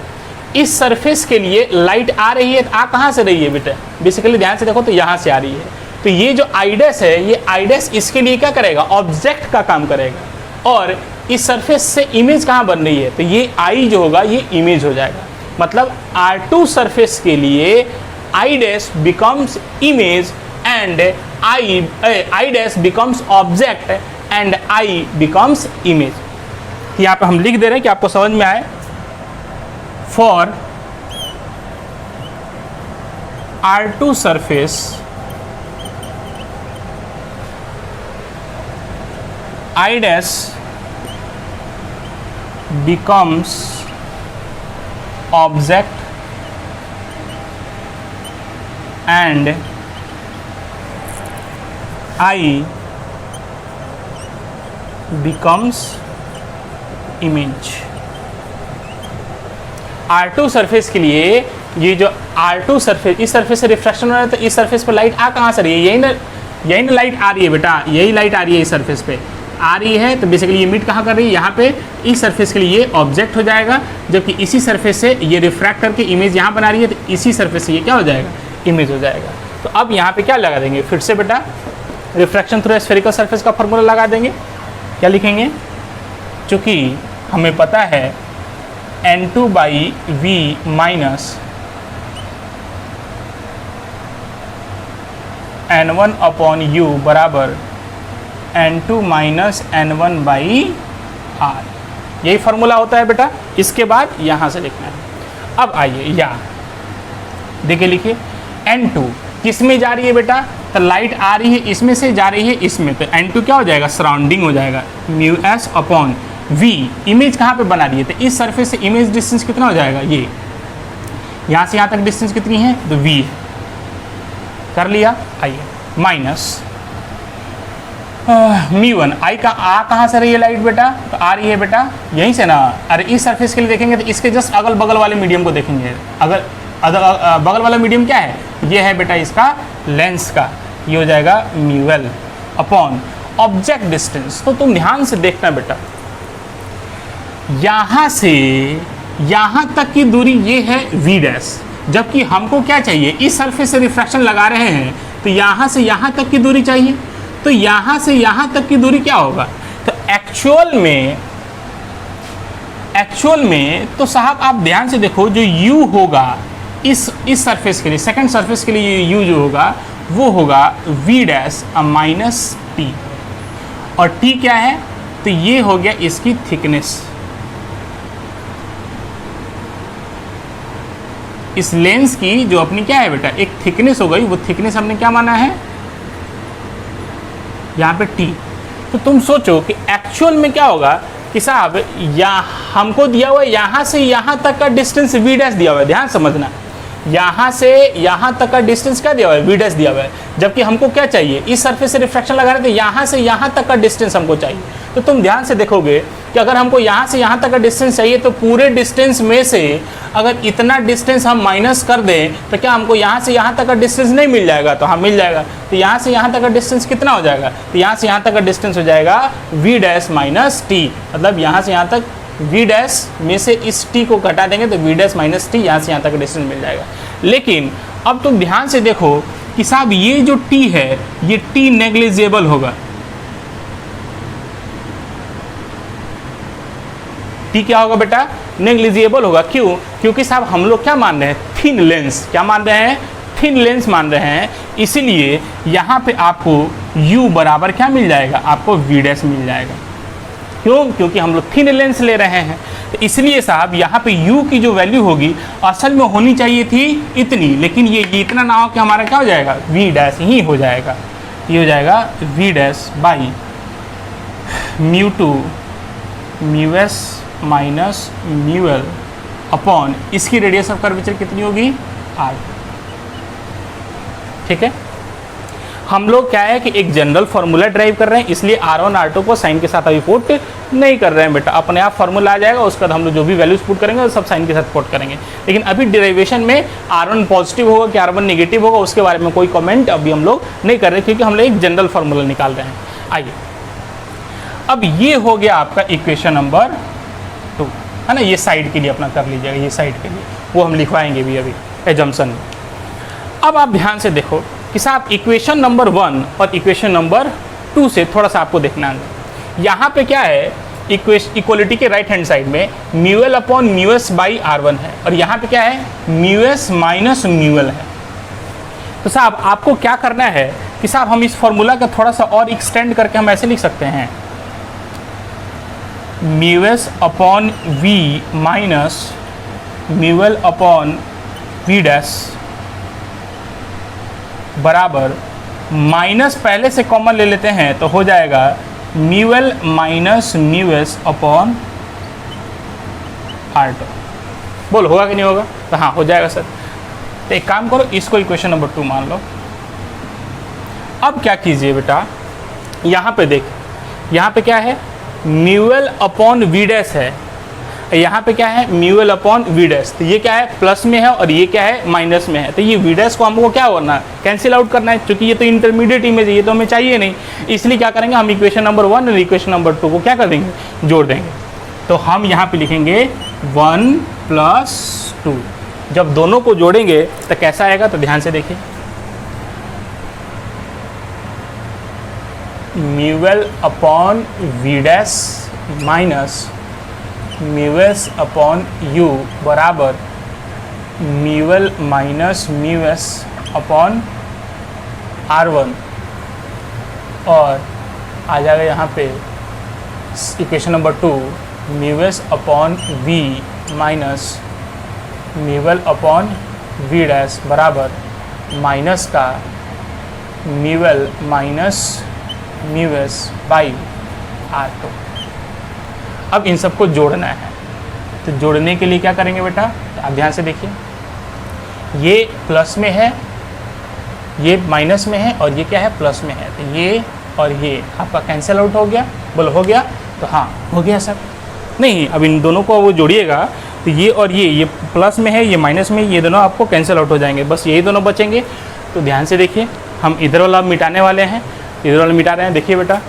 इस सरफेस के लिए लाइट आ रही है, आ कहाँ से रही है बेटा, बेसिकली ध्यान से देखो तो यहाँ से आ रही है। तो ये जो आई डैश है, ये आई डैश इसके लिए क्या करेगा, ऑब्जेक्ट का काम करेगा, और इस सरफेस से इमेज कहाँ बन रही है, तो ये आई जो होगा ये इमेज हो जाएगा। मतलब R2 सरफेस के लिए I dash becomes image and I dash becomes object and I becomes image. यहाँ पे हम लिख दे रहे हैं कि आपको समझ में आए। For R2 surface, I dash becomes object and I becomes image। R2 surface के लिए ये जो R2 सरफेस, इस सरफेस से रिफ्रैक्शन हो रहा है, तो इस सरफेस पर लाइट आ कहाँ से रही है, यही ना लाइट आ रही है बेटा, यही लाइट आ रही है इस सरफेस पे आ रही है। तो बेसिकली ये मीट कहाँ कर रही है, यहाँ पे इस सरफेस के लिए ये ऑब्जेक्ट हो जाएगा, जबकि इसी सरफेस से ये रिफ्रैक्ट करके इमेज यहाँ बना रही है, तो इसी सरफेस से ये क्या हो जाएगा, इमेज हो जाएगा। तो अब यहाँ पे क्या लगा देंगे, फिर से बेटा रिफ्रैक्शन थ्रू स्फेरिकल सरफेस का फॉर्मूला लगा देंगे। क्या लिखेंगे, चूँकि हमें पता है N2 by v minus N1 upon u बराबर N2 minus N1 by r, यही फार्मूला होता है बेटा। इसके बाद यहाँ से लिखना है। अब आइए यहाँ देखिए, लिखिए N2 किस में जा रही है बेटा, तो लाइट आ रही है इसमें से, जा रही है इसमें, तो N2 क्या हो जाएगा, सराउंडिंग हो जाएगा, mu S upon V। Image कहाँ पे बना रही है, तो इस सरफेस से इमेज डिस्टेंस कितना हो जाएगा, ये यहाँ से यहाँ तक डिस्टेंस कितनी है, तो V कर लिया। आइए माइनस μ1, आई का आ कहाँ से रही है लाइट बेटा, तो आ रही है बेटा यहीं से ना। अरे इस सरफेस के लिए देखेंगे तो इसके जस्ट अगल बगल वाले मीडियम को देखेंगे। अगर बगल वाला मीडियम क्या है, ये है बेटा इसका लेंस का, ये हो जाएगा μl अपॉन ऑब्जेक्ट डिस्टेंस। तो तुम ध्यान से देखना बेटा, यहाँ से यहाँ तक की दूरी ये है v डैश, जबकि हमको क्या चाहिए, इस सरफेस से रिफ्रैक्शन लगा रहे हैं तो यहाँ से यहाँ तक की दूरी चाहिए। तो यहाँ से यहाँ तक की दूरी क्या होगा, तो एक्चुअल में तो साहब आप ध्यान से देखो, जो u होगा इस सरफेस के लिए, सेकंड सरफेस के लिए u जो होगा वो होगा v डैश माइनस टी, और t क्या है, तो ये हो गया इसकी थिकनेस। इस लेंस की जो अपनी क्या है बेटा, एक थिकनेस हो गई, वो थिकनेस हमने क्या माना है यहाँ पे t। तो तुम सोचो कि एक्चुअल में क्या होगा कि साहब हमको दिया हुआ है यहाँ से यहाँ तक का डिस्टेंस v डैश दिया हुआ है, ध्यान समझना। यहाँ से यहाँ तक का डिस्टेंस क्या दिया हुआ है, वी डैश दिया हुआ है, जबकि हमको क्या चाहिए, इस सरफेस से रिफ्रैक्शन लगा रहे थे, यहाँ से यहाँ तक का डिस्टेंस हमको चाहिए। तो तुम ध्यान से देखोगे कि अगर हमको यहाँ से यहाँ तक का डिस्टेंस चाहिए तो पूरे डिस्टेंस में से अगर इतना डिस्टेंस हम माइनस कर दें तो क्या हमको यहाँ से यहाँ तक का डिस्टेंस नहीं मिल जाएगा, तो हाँ मिल जाएगा। तो यहाँ से यहाँ तक का डिस्टेंस कितना हो जाएगा, तो यहाँ से यहाँ तक का डिस्टेंस हो जाएगा वी डैश माइनस टी, मतलब यहाँ से यहाँ तक वी डैश में से इस टी को घटा देंगे तो वी डैश माइनस टी, यहाँ से यहाँ तक का डिस्टेंस मिल जाएगा। लेकिन अब तुम ध्यान से देखो कि साहब ये जो टी है ये टी नेग्लिजिबल होगा, टी क्या होगा बेटा, नेग्लिजिबल होगा। क्यों, क्योंकि साहब हम लोग क्या मान रहे हैं, थिन लेंस, क्या मान रहे हैं, थिन लेंस मान रहे हैं, इसीलिए यहाँ पे आपको u बराबर क्या मिल जाएगा, आपको v डैश मिल जाएगा। क्यों, क्योंकि हम लोग थिन लेंस ले रहे हैं, तो इसलिए साहब यहाँ पे u की जो वैल्यू होगी असल में होनी चाहिए थी इतनी, लेकिन ये इतना ना हो कि हमारा क्या हो जाएगा, v डैश ही हो जाएगा, ये हो जाएगा v dash by mu two mu S minus mu L upon इसकी रेडियस ऑफ कर्वेचर कितनी होगी, r। ठीक है, हम लोग क्या है कि एक जनरल फार्मूला ड्राइव कर रहे हैं, इसलिए R1 R2 को साइन के साथ अभी पुट नहीं कर रहे हैं बेटा, अपने आप फार्मूला आ जाएगा, उसके बाद हम लोग जो भी वैल्यूज पुट करेंगे वो सब साइन के साथ पुट करेंगे। लेकिन अभी डेरिवेशन में R1 पॉजिटिव होगा कि R1 नेगेटिव होगा उसके बारे में कोई कमेंट अभी हम लोग नहीं कर रहे, क्योंकि हम लोग एक जनरल फार्मूला निकाल रहे हैं। आइए, अब ये हो गया आपका इक्वेशन नंबर 2, है ना, ये साइड के लिए अपना कर लीजिएगा, ये साइड के लिए वो हम लिखवाएंगे भी अभी एजम्पशन में। अब आप ध्यान से देखो कि साहब इक्वेशन नंबर 1 और इक्वेशन नंबर 2 से थोड़ा सा आपको देखना है। यहाँ पे क्या है, इक्वलिटी के राइट हैंड साइड में mu L upon mu S by R1 है, और यहाँ पे क्या है, mu S minus mu L है। तो साहब आपको क्या करना है कि साहब हम इस फॉर्मूला का थोड़ा सा और एक्सटेंड करके हम ऐसे लिख सकते हैं, mu S upon v minus mu L upon v dash बराबर माइनस पहले से कॉमन ले लेते हैं तो हो जाएगा mu L minus mu S upon R2। बोल होगा कि नहीं होगा, तो हाँ हो जाएगा सर। तो एक काम करो, इसको इक्वेशन नंबर 2 मान लो। अब क्या कीजिए बेटा, यहाँ पे देख, यहाँ पे क्या है, mu L upon v dash है, यहाँ पे क्या है, mu L upon v dash, तो ये क्या है, प्लस में है और ये क्या है, माइनस में है। तो ये वी डैश को हमको क्या करना है, कैंसिल आउट करना है, क्योंकि ये तो इंटरमीडिएट इमेज है, ये तो हमें चाहिए नहीं। इसलिए क्या करेंगे, हम इक्वेशन नंबर 1 और इक्वेशन नंबर 2 को क्या कर देंगे, जोड़ देंगे। तो हम यहाँ पे लिखेंगे 1 + 2। जब दोनों को जोड़ेंगे तो कैसा आएगा, तो ध्यान से देखिए, mu L upon v dash minus mu S upon u बराबर mu L minus mu S upon R1, और आ जाएगा यहाँ पे equation number 2 mu S upon v minus mu L upon v dash बराबर माइनस का mu L minus mu S by R2। अब इन सबको जोड़ना है, तो जोड़ने के लिए क्या करेंगे बेटा, तो आप ध्यान से देखिए, ये प्लस में है, ये माइनस में है, और ये क्या है, प्लस में है। तो ये और ये आपका कैंसिल आउट हो गया, बोलो हो गया, तो हाँ हो गया सर। नहीं, अब इन दोनों को वो जोड़िएगा, तो ये और ये प्लस में है, ये माइनस में, ये दोनों आपको कैंसिल आउट हो जाएंगे, बस यही दोनों बचेंगे। तो ध्यान से देखिए, हम इधर वाला मिटाने वाले हैं, इधर वाला मिटा रहे हैं, देखिए बेटा,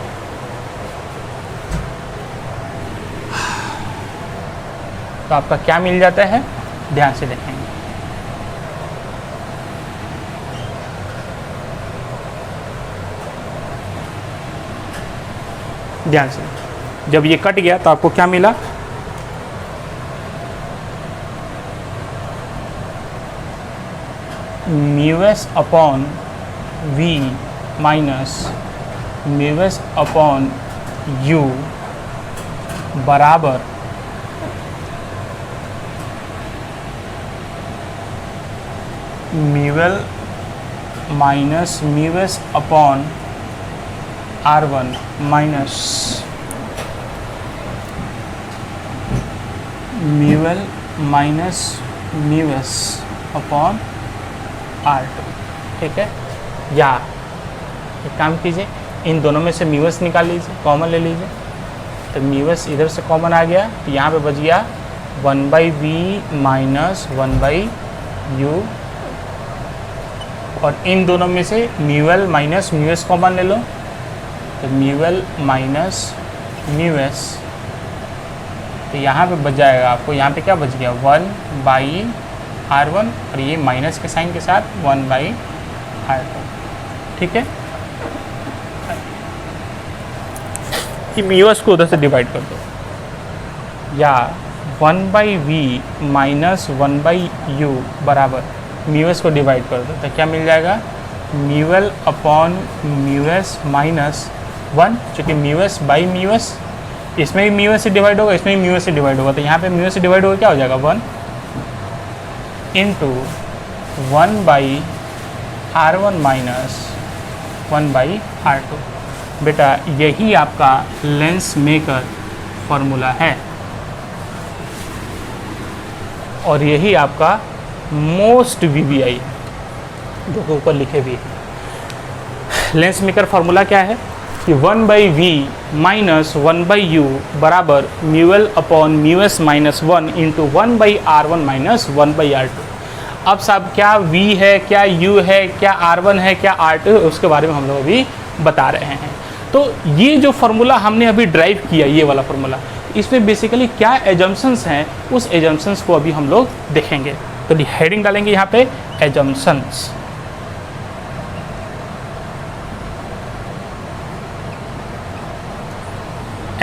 तो आपका क्या मिल जाता है, ध्यान से देखेंगे, ध्यान से, जब ये कट गया तो आपको क्या मिला, mu S upon v minus mu S upon u बराबर mu L minus mu S upon R1 minus mu L minus mu S upon R2, ठीक है। या एक काम कीजिए, इन दोनों में से म्यूएस निकाल लीजिए, कॉमन ले लीजिए। तो म्यूएस इधर से कॉमन आ गया, तो यहाँ पे बच गया 1/v माइनस 1/u, और इन दोनों में से म्यूएल माइनस म्यूएस कॉमन ले लो, तो म्यूएल माइनस म्यूएस, तो यहाँ पे बच जाएगा आपको, यहाँ पे क्या बच गया 1/R1, और ये माइनस के साइन के साथ 1/R2, ठीक है। कि म्यूएस को उधर से डिवाइड कर दो, या 1/v माइनस 1/u बराबर म्यूएस को डिवाइड कर दो, तो क्या मिल जाएगा म्यूएल अपॉन म्यूएस माइनस 1, चूँकि म्यूएस बाई म्यूएस, इसमें भी म्यूएस से डिवाइड होगा, इसमें भी म्यूएस से डिवाइड होगा, तो यहाँ पे म्यूएस से डिवाइड होगा क्या हो जाएगा 1 इंटू 1/R1 माइनस 1/R2। बेटा यही आपका लेंस मेकर फॉर्मूला है, और यही आपका मोस्ट वीवीआई जो के ऊपर लिखे भी है। लेंस मेकर फॉर्मूला क्या है कि 1/v माइनस 1/u बराबर mu L upon mu S minus 1 into 1/R1 minus 1/R2। अब साहब क्या v है, क्या u है, क्या R1 है, क्या R2 है, उसके बारे में हम लोग अभी बता रहे हैं। तो ये जो फार्मूला हमने अभी ड्राइव किया, ये वाला फार्मूला, इसमें बेसिकली क्या एजम्पशंस हैं, उस एजम्पशंस को अभी हम लोग देखेंगे। तो हेडिंग डालेंगे यहाँ पे assumptions.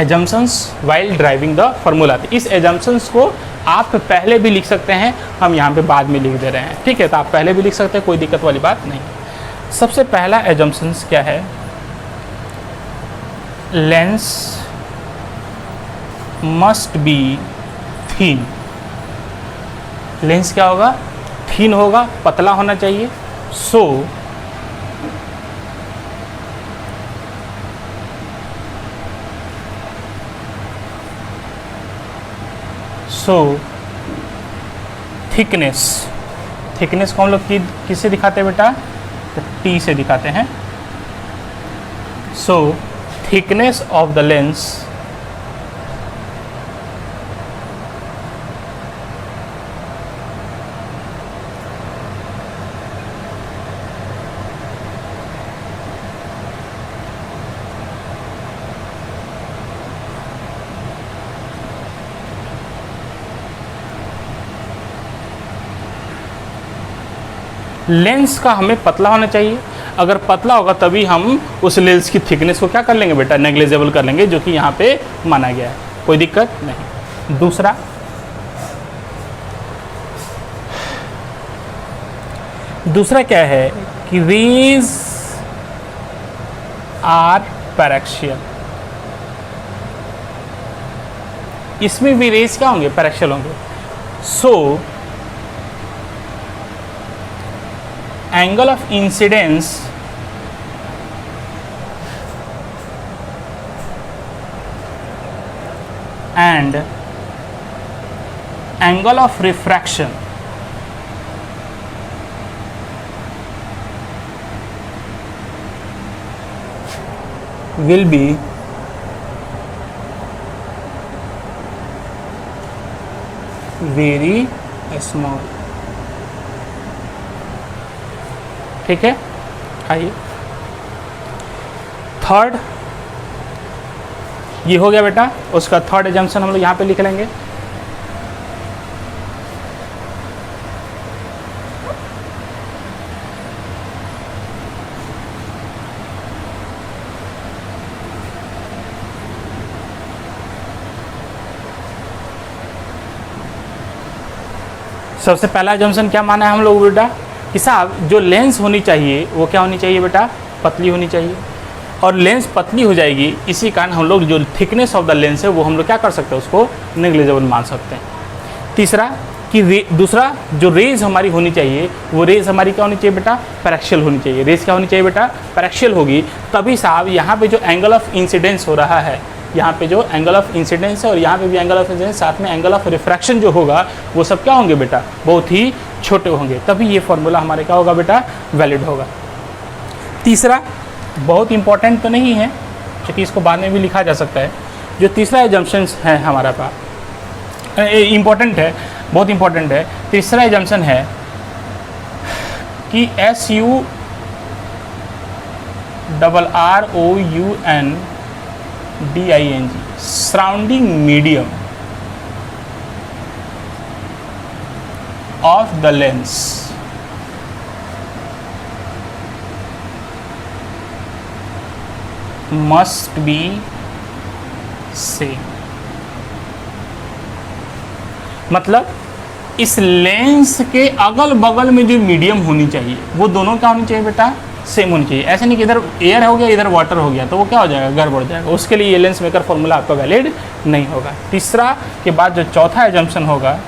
Assumptions while driving the formula. इस एजम्पशंस को आप पहले भी लिख सकते हैं, हम यहाँ पे बाद में लिख दे रहे हैं, ठीक है। तो आप पहले भी लिख सकते हैं, कोई दिक्कत वाली बात नहीं। सबसे पहला एजम्पशंस क्या है, lens must be thin. Lens क्या होगा, थीन होगा, पतला होना चाहिए। सो थिकनेस, थिकनेस को हम लोग किससे दिखाते हैं बेटा, तो T से दिखाते हैं। So thickness of the lens lens का हमें पतला होना चाहिए। अगर पतला होगा तभी हम उस लेंस की थिकनेस को क्या कर लेंगे बेटा, नेग्लिजिबल कर लेंगे, जो कि यहाँ पे माना गया है, कोई दिक्कत नहीं। दूसरा क्या है कि रेज आर पैरेक्शियल। इसमें भी रेज क्या होंगे, पैरेक्शियल होंगे। सो angle of incidence and angle of refraction will be very small, ठीक है। आइए थर्ड, ये हो गया बेटा, उसका थर्ड एजम्पशन हम लोग यहाँ पे लिख लेंगे। सबसे पहला एजम्पशन क्या माना है हम लोग बेटा कि साहब जो लेंस होनी चाहिए वो क्या होनी चाहिए बेटा, पतली होनी चाहिए। और लेंस पतली हो जाएगी, इसी कारण हम लोग जो थिकनेस ऑफ द लेंस है वो हम लोग क्या कर सकते हैं, उसको नेग्लिजिबल मान सकते हैं। तीसरा कि दूसरा जो रेज हमारी होनी चाहिए वो रेज हमारी क्या होनी चाहिए बेटा, पैरेक्शियल होनी चाहिए। रेज क्या होनी चाहिए बेटा, पैरेक्शियल होगी, तभी साहब यहाँ पे जो एंगल ऑफ इंसिडेंस हो रहा है, यहाँ पे जो एंगल ऑफ इंसिडेंस है और यहाँ पे भी एंगल ऑफ इंसिडेंस, साथ में एंगल ऑफ रिफ्रैक्शन जो होगा वो सब क्या होंगे बेटा, बहुत ही छोटे होंगे, तभी ये फॉर्मूला हमारे क्या होगा बेटा, वैलिड होगा। तीसरा बहुत इंपॉर्टेंट तो नहीं है क्योंकि इसको बाद में भी लिखा जा सकता है। जो तीसरा एजम्पशंस है हमारा पास इम्पॉर्टेंट है, बहुत इंपॉर्टेंट है। तीसरा एजम्पशन है कि SURROUNDING surrounding medium of the lens must be same. मतलब इस लेंस के अगल बगल में जो मीडियम होनी चाहिए वो दोनों क्या होनी चाहिए बेटा, सेम होनी चाहिए। ऐसे नहीं कि इधर एयर हो गया इधर वाटर हो गया तो वो क्या हो जाएगा, गड़बड़ जाएगा। उसके लिए ये लेंस मेकर फॉर्मूला आपका वैलिड नहीं होगा। तीसरा के बाद जो चौथा एजम्पशन होगा,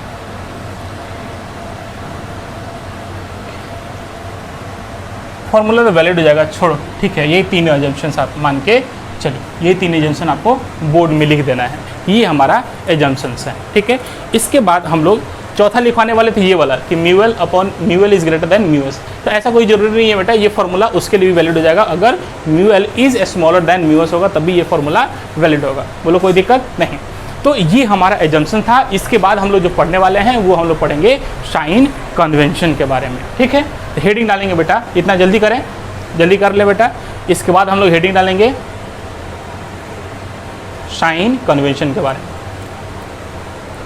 फॉर्मूला तो वैलिड हो जाएगा, छोड़ो ठीक है। ये तीन एजम्पशन आप मान के चलिए, ये तीन एजम्पशन आपको बोर्ड में लिख देना है, ये हमारा एजम्पशंस है, ठीक है। इसके बाद हम लोग चौथा लिखवाने वाले थे ये वाला कि mu L upon mu L is greater than mu S. तो ऐसा कोई जरूरी नहीं है बेटा, ये फॉर्मूला उसके लिए भी वैलिड हो जाएगा। अगर म्यूएल इज स्मॉलर देन म्यूएस होगा तभी ये फॉर्मूला वैलिड होगा, बोलो कोई दिक्कत नहीं। तो ये हमारा एजम्पशन था। इसके बाद हम लोग जो पढ़ने वाले हैं वो हम लोग पढ़ेंगे साइन कन्वेंशन के बारे में, ठीक है। तो हेडिंग डालेंगे बेटा, इतना जल्दी करें, जल्दी कर ले बेटा। इसके बाद हम लोग हेडिंग डालेंगे साइन कन्वेंशन के बारे में।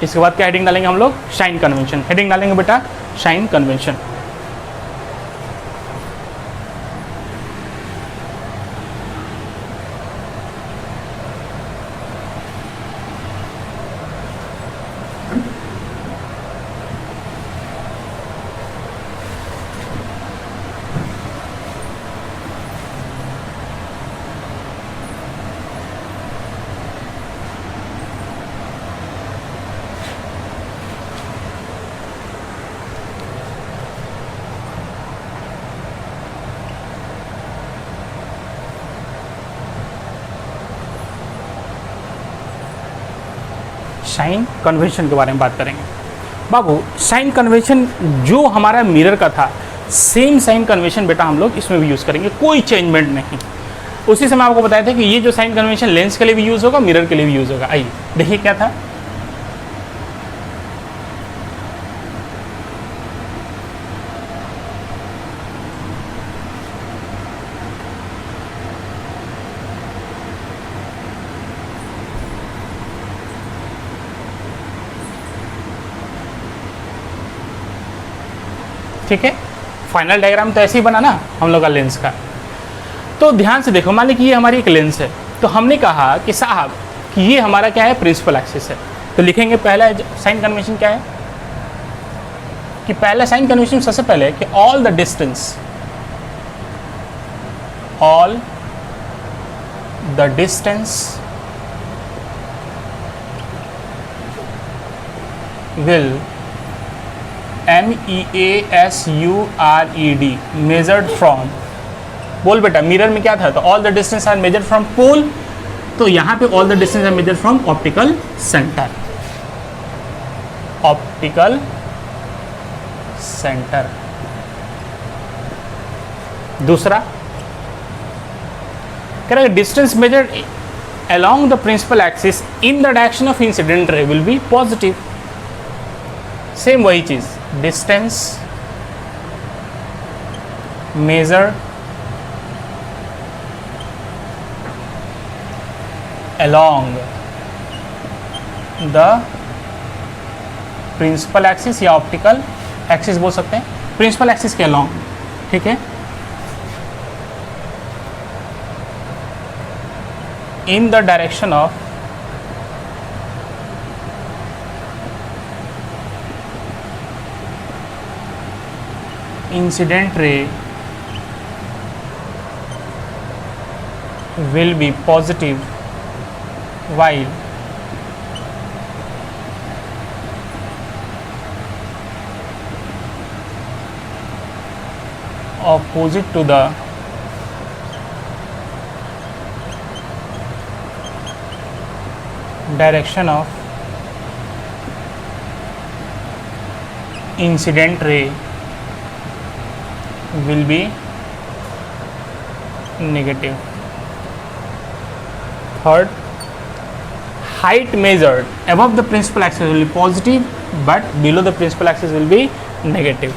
इसके बाद क्या हेडिंग डालेंगे हम लोग, साइन कन्वेंशन। हेडिंग डालेंगे बेटा साइन कन्वेंशन। साइन कन्वेंशन के बारे में बात करेंगे। बाबू साइन कन्वेंशन जो हमारा मिरर का था सेम साइन कन्वेंशन बेटा हम लोग इसमें भी यूज़ करेंगे, कोई चेंजमेंट नहीं। उसी समय आपको बताया था कि ये जो साइन कन्वेंशन लेंस के लिए भी यूज़ होगा, मिरर के लिए भी यूज़ होगा। आइए देखिए क्या था। ठीक है, फाइनल डायग्राम तो ऐसे ही बना ना हम लोग का लेंस का। तो ध्यान से देखो, मान लीजिए कि ये हमारी एक लेंस है, तो हमने कहा कि साहब कि ये हमारा क्या है, प्रिंसिपल एक्सिस है। तो लिखेंगे पहला साइन कन्वेंशन क्या है कि पहला साइन कन्वेंशन सबसे पहले कि all the distance will MEASURED measured from, बोल बेटा मिरर में क्या था, तो all the distance are measured from pole. तो यहाँ पे all the distance are measured from optical centre, optical centre. दूसरा कह रहा है distance measured along the principal axis in the direction of incident ray will be positive। Same वही चीज, distance measure along the principal axis या optical axis बोल सकते हैं, प्रिंसिपल एक्सिस के along, ठीक है। In the direction of incident ray will be positive while opposite to the direction of incident ray will be negative. Third, height measured above the principal axis will be positive, but below the principal axis will be negative.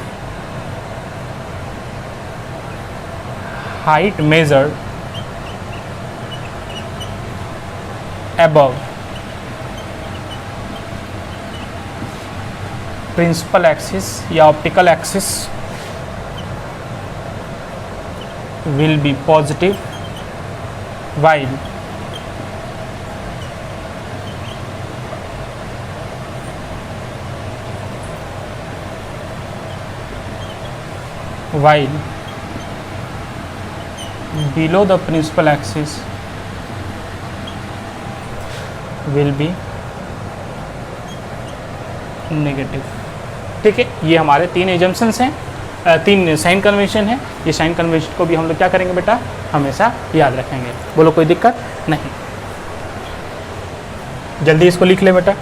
Height measured above principal axis या optical axis will be positive, while below the principal axis will be negative. ठीक है, ये हमारे 3 assumptions हैं, 3 sign convention है। ये sign convention को भी हम लोग क्या करेंगे बेटा, हमेशा याद रखेंगे। बोलो कोई दिक्कत नहीं, जल्दी इसको लिख ले बेटा।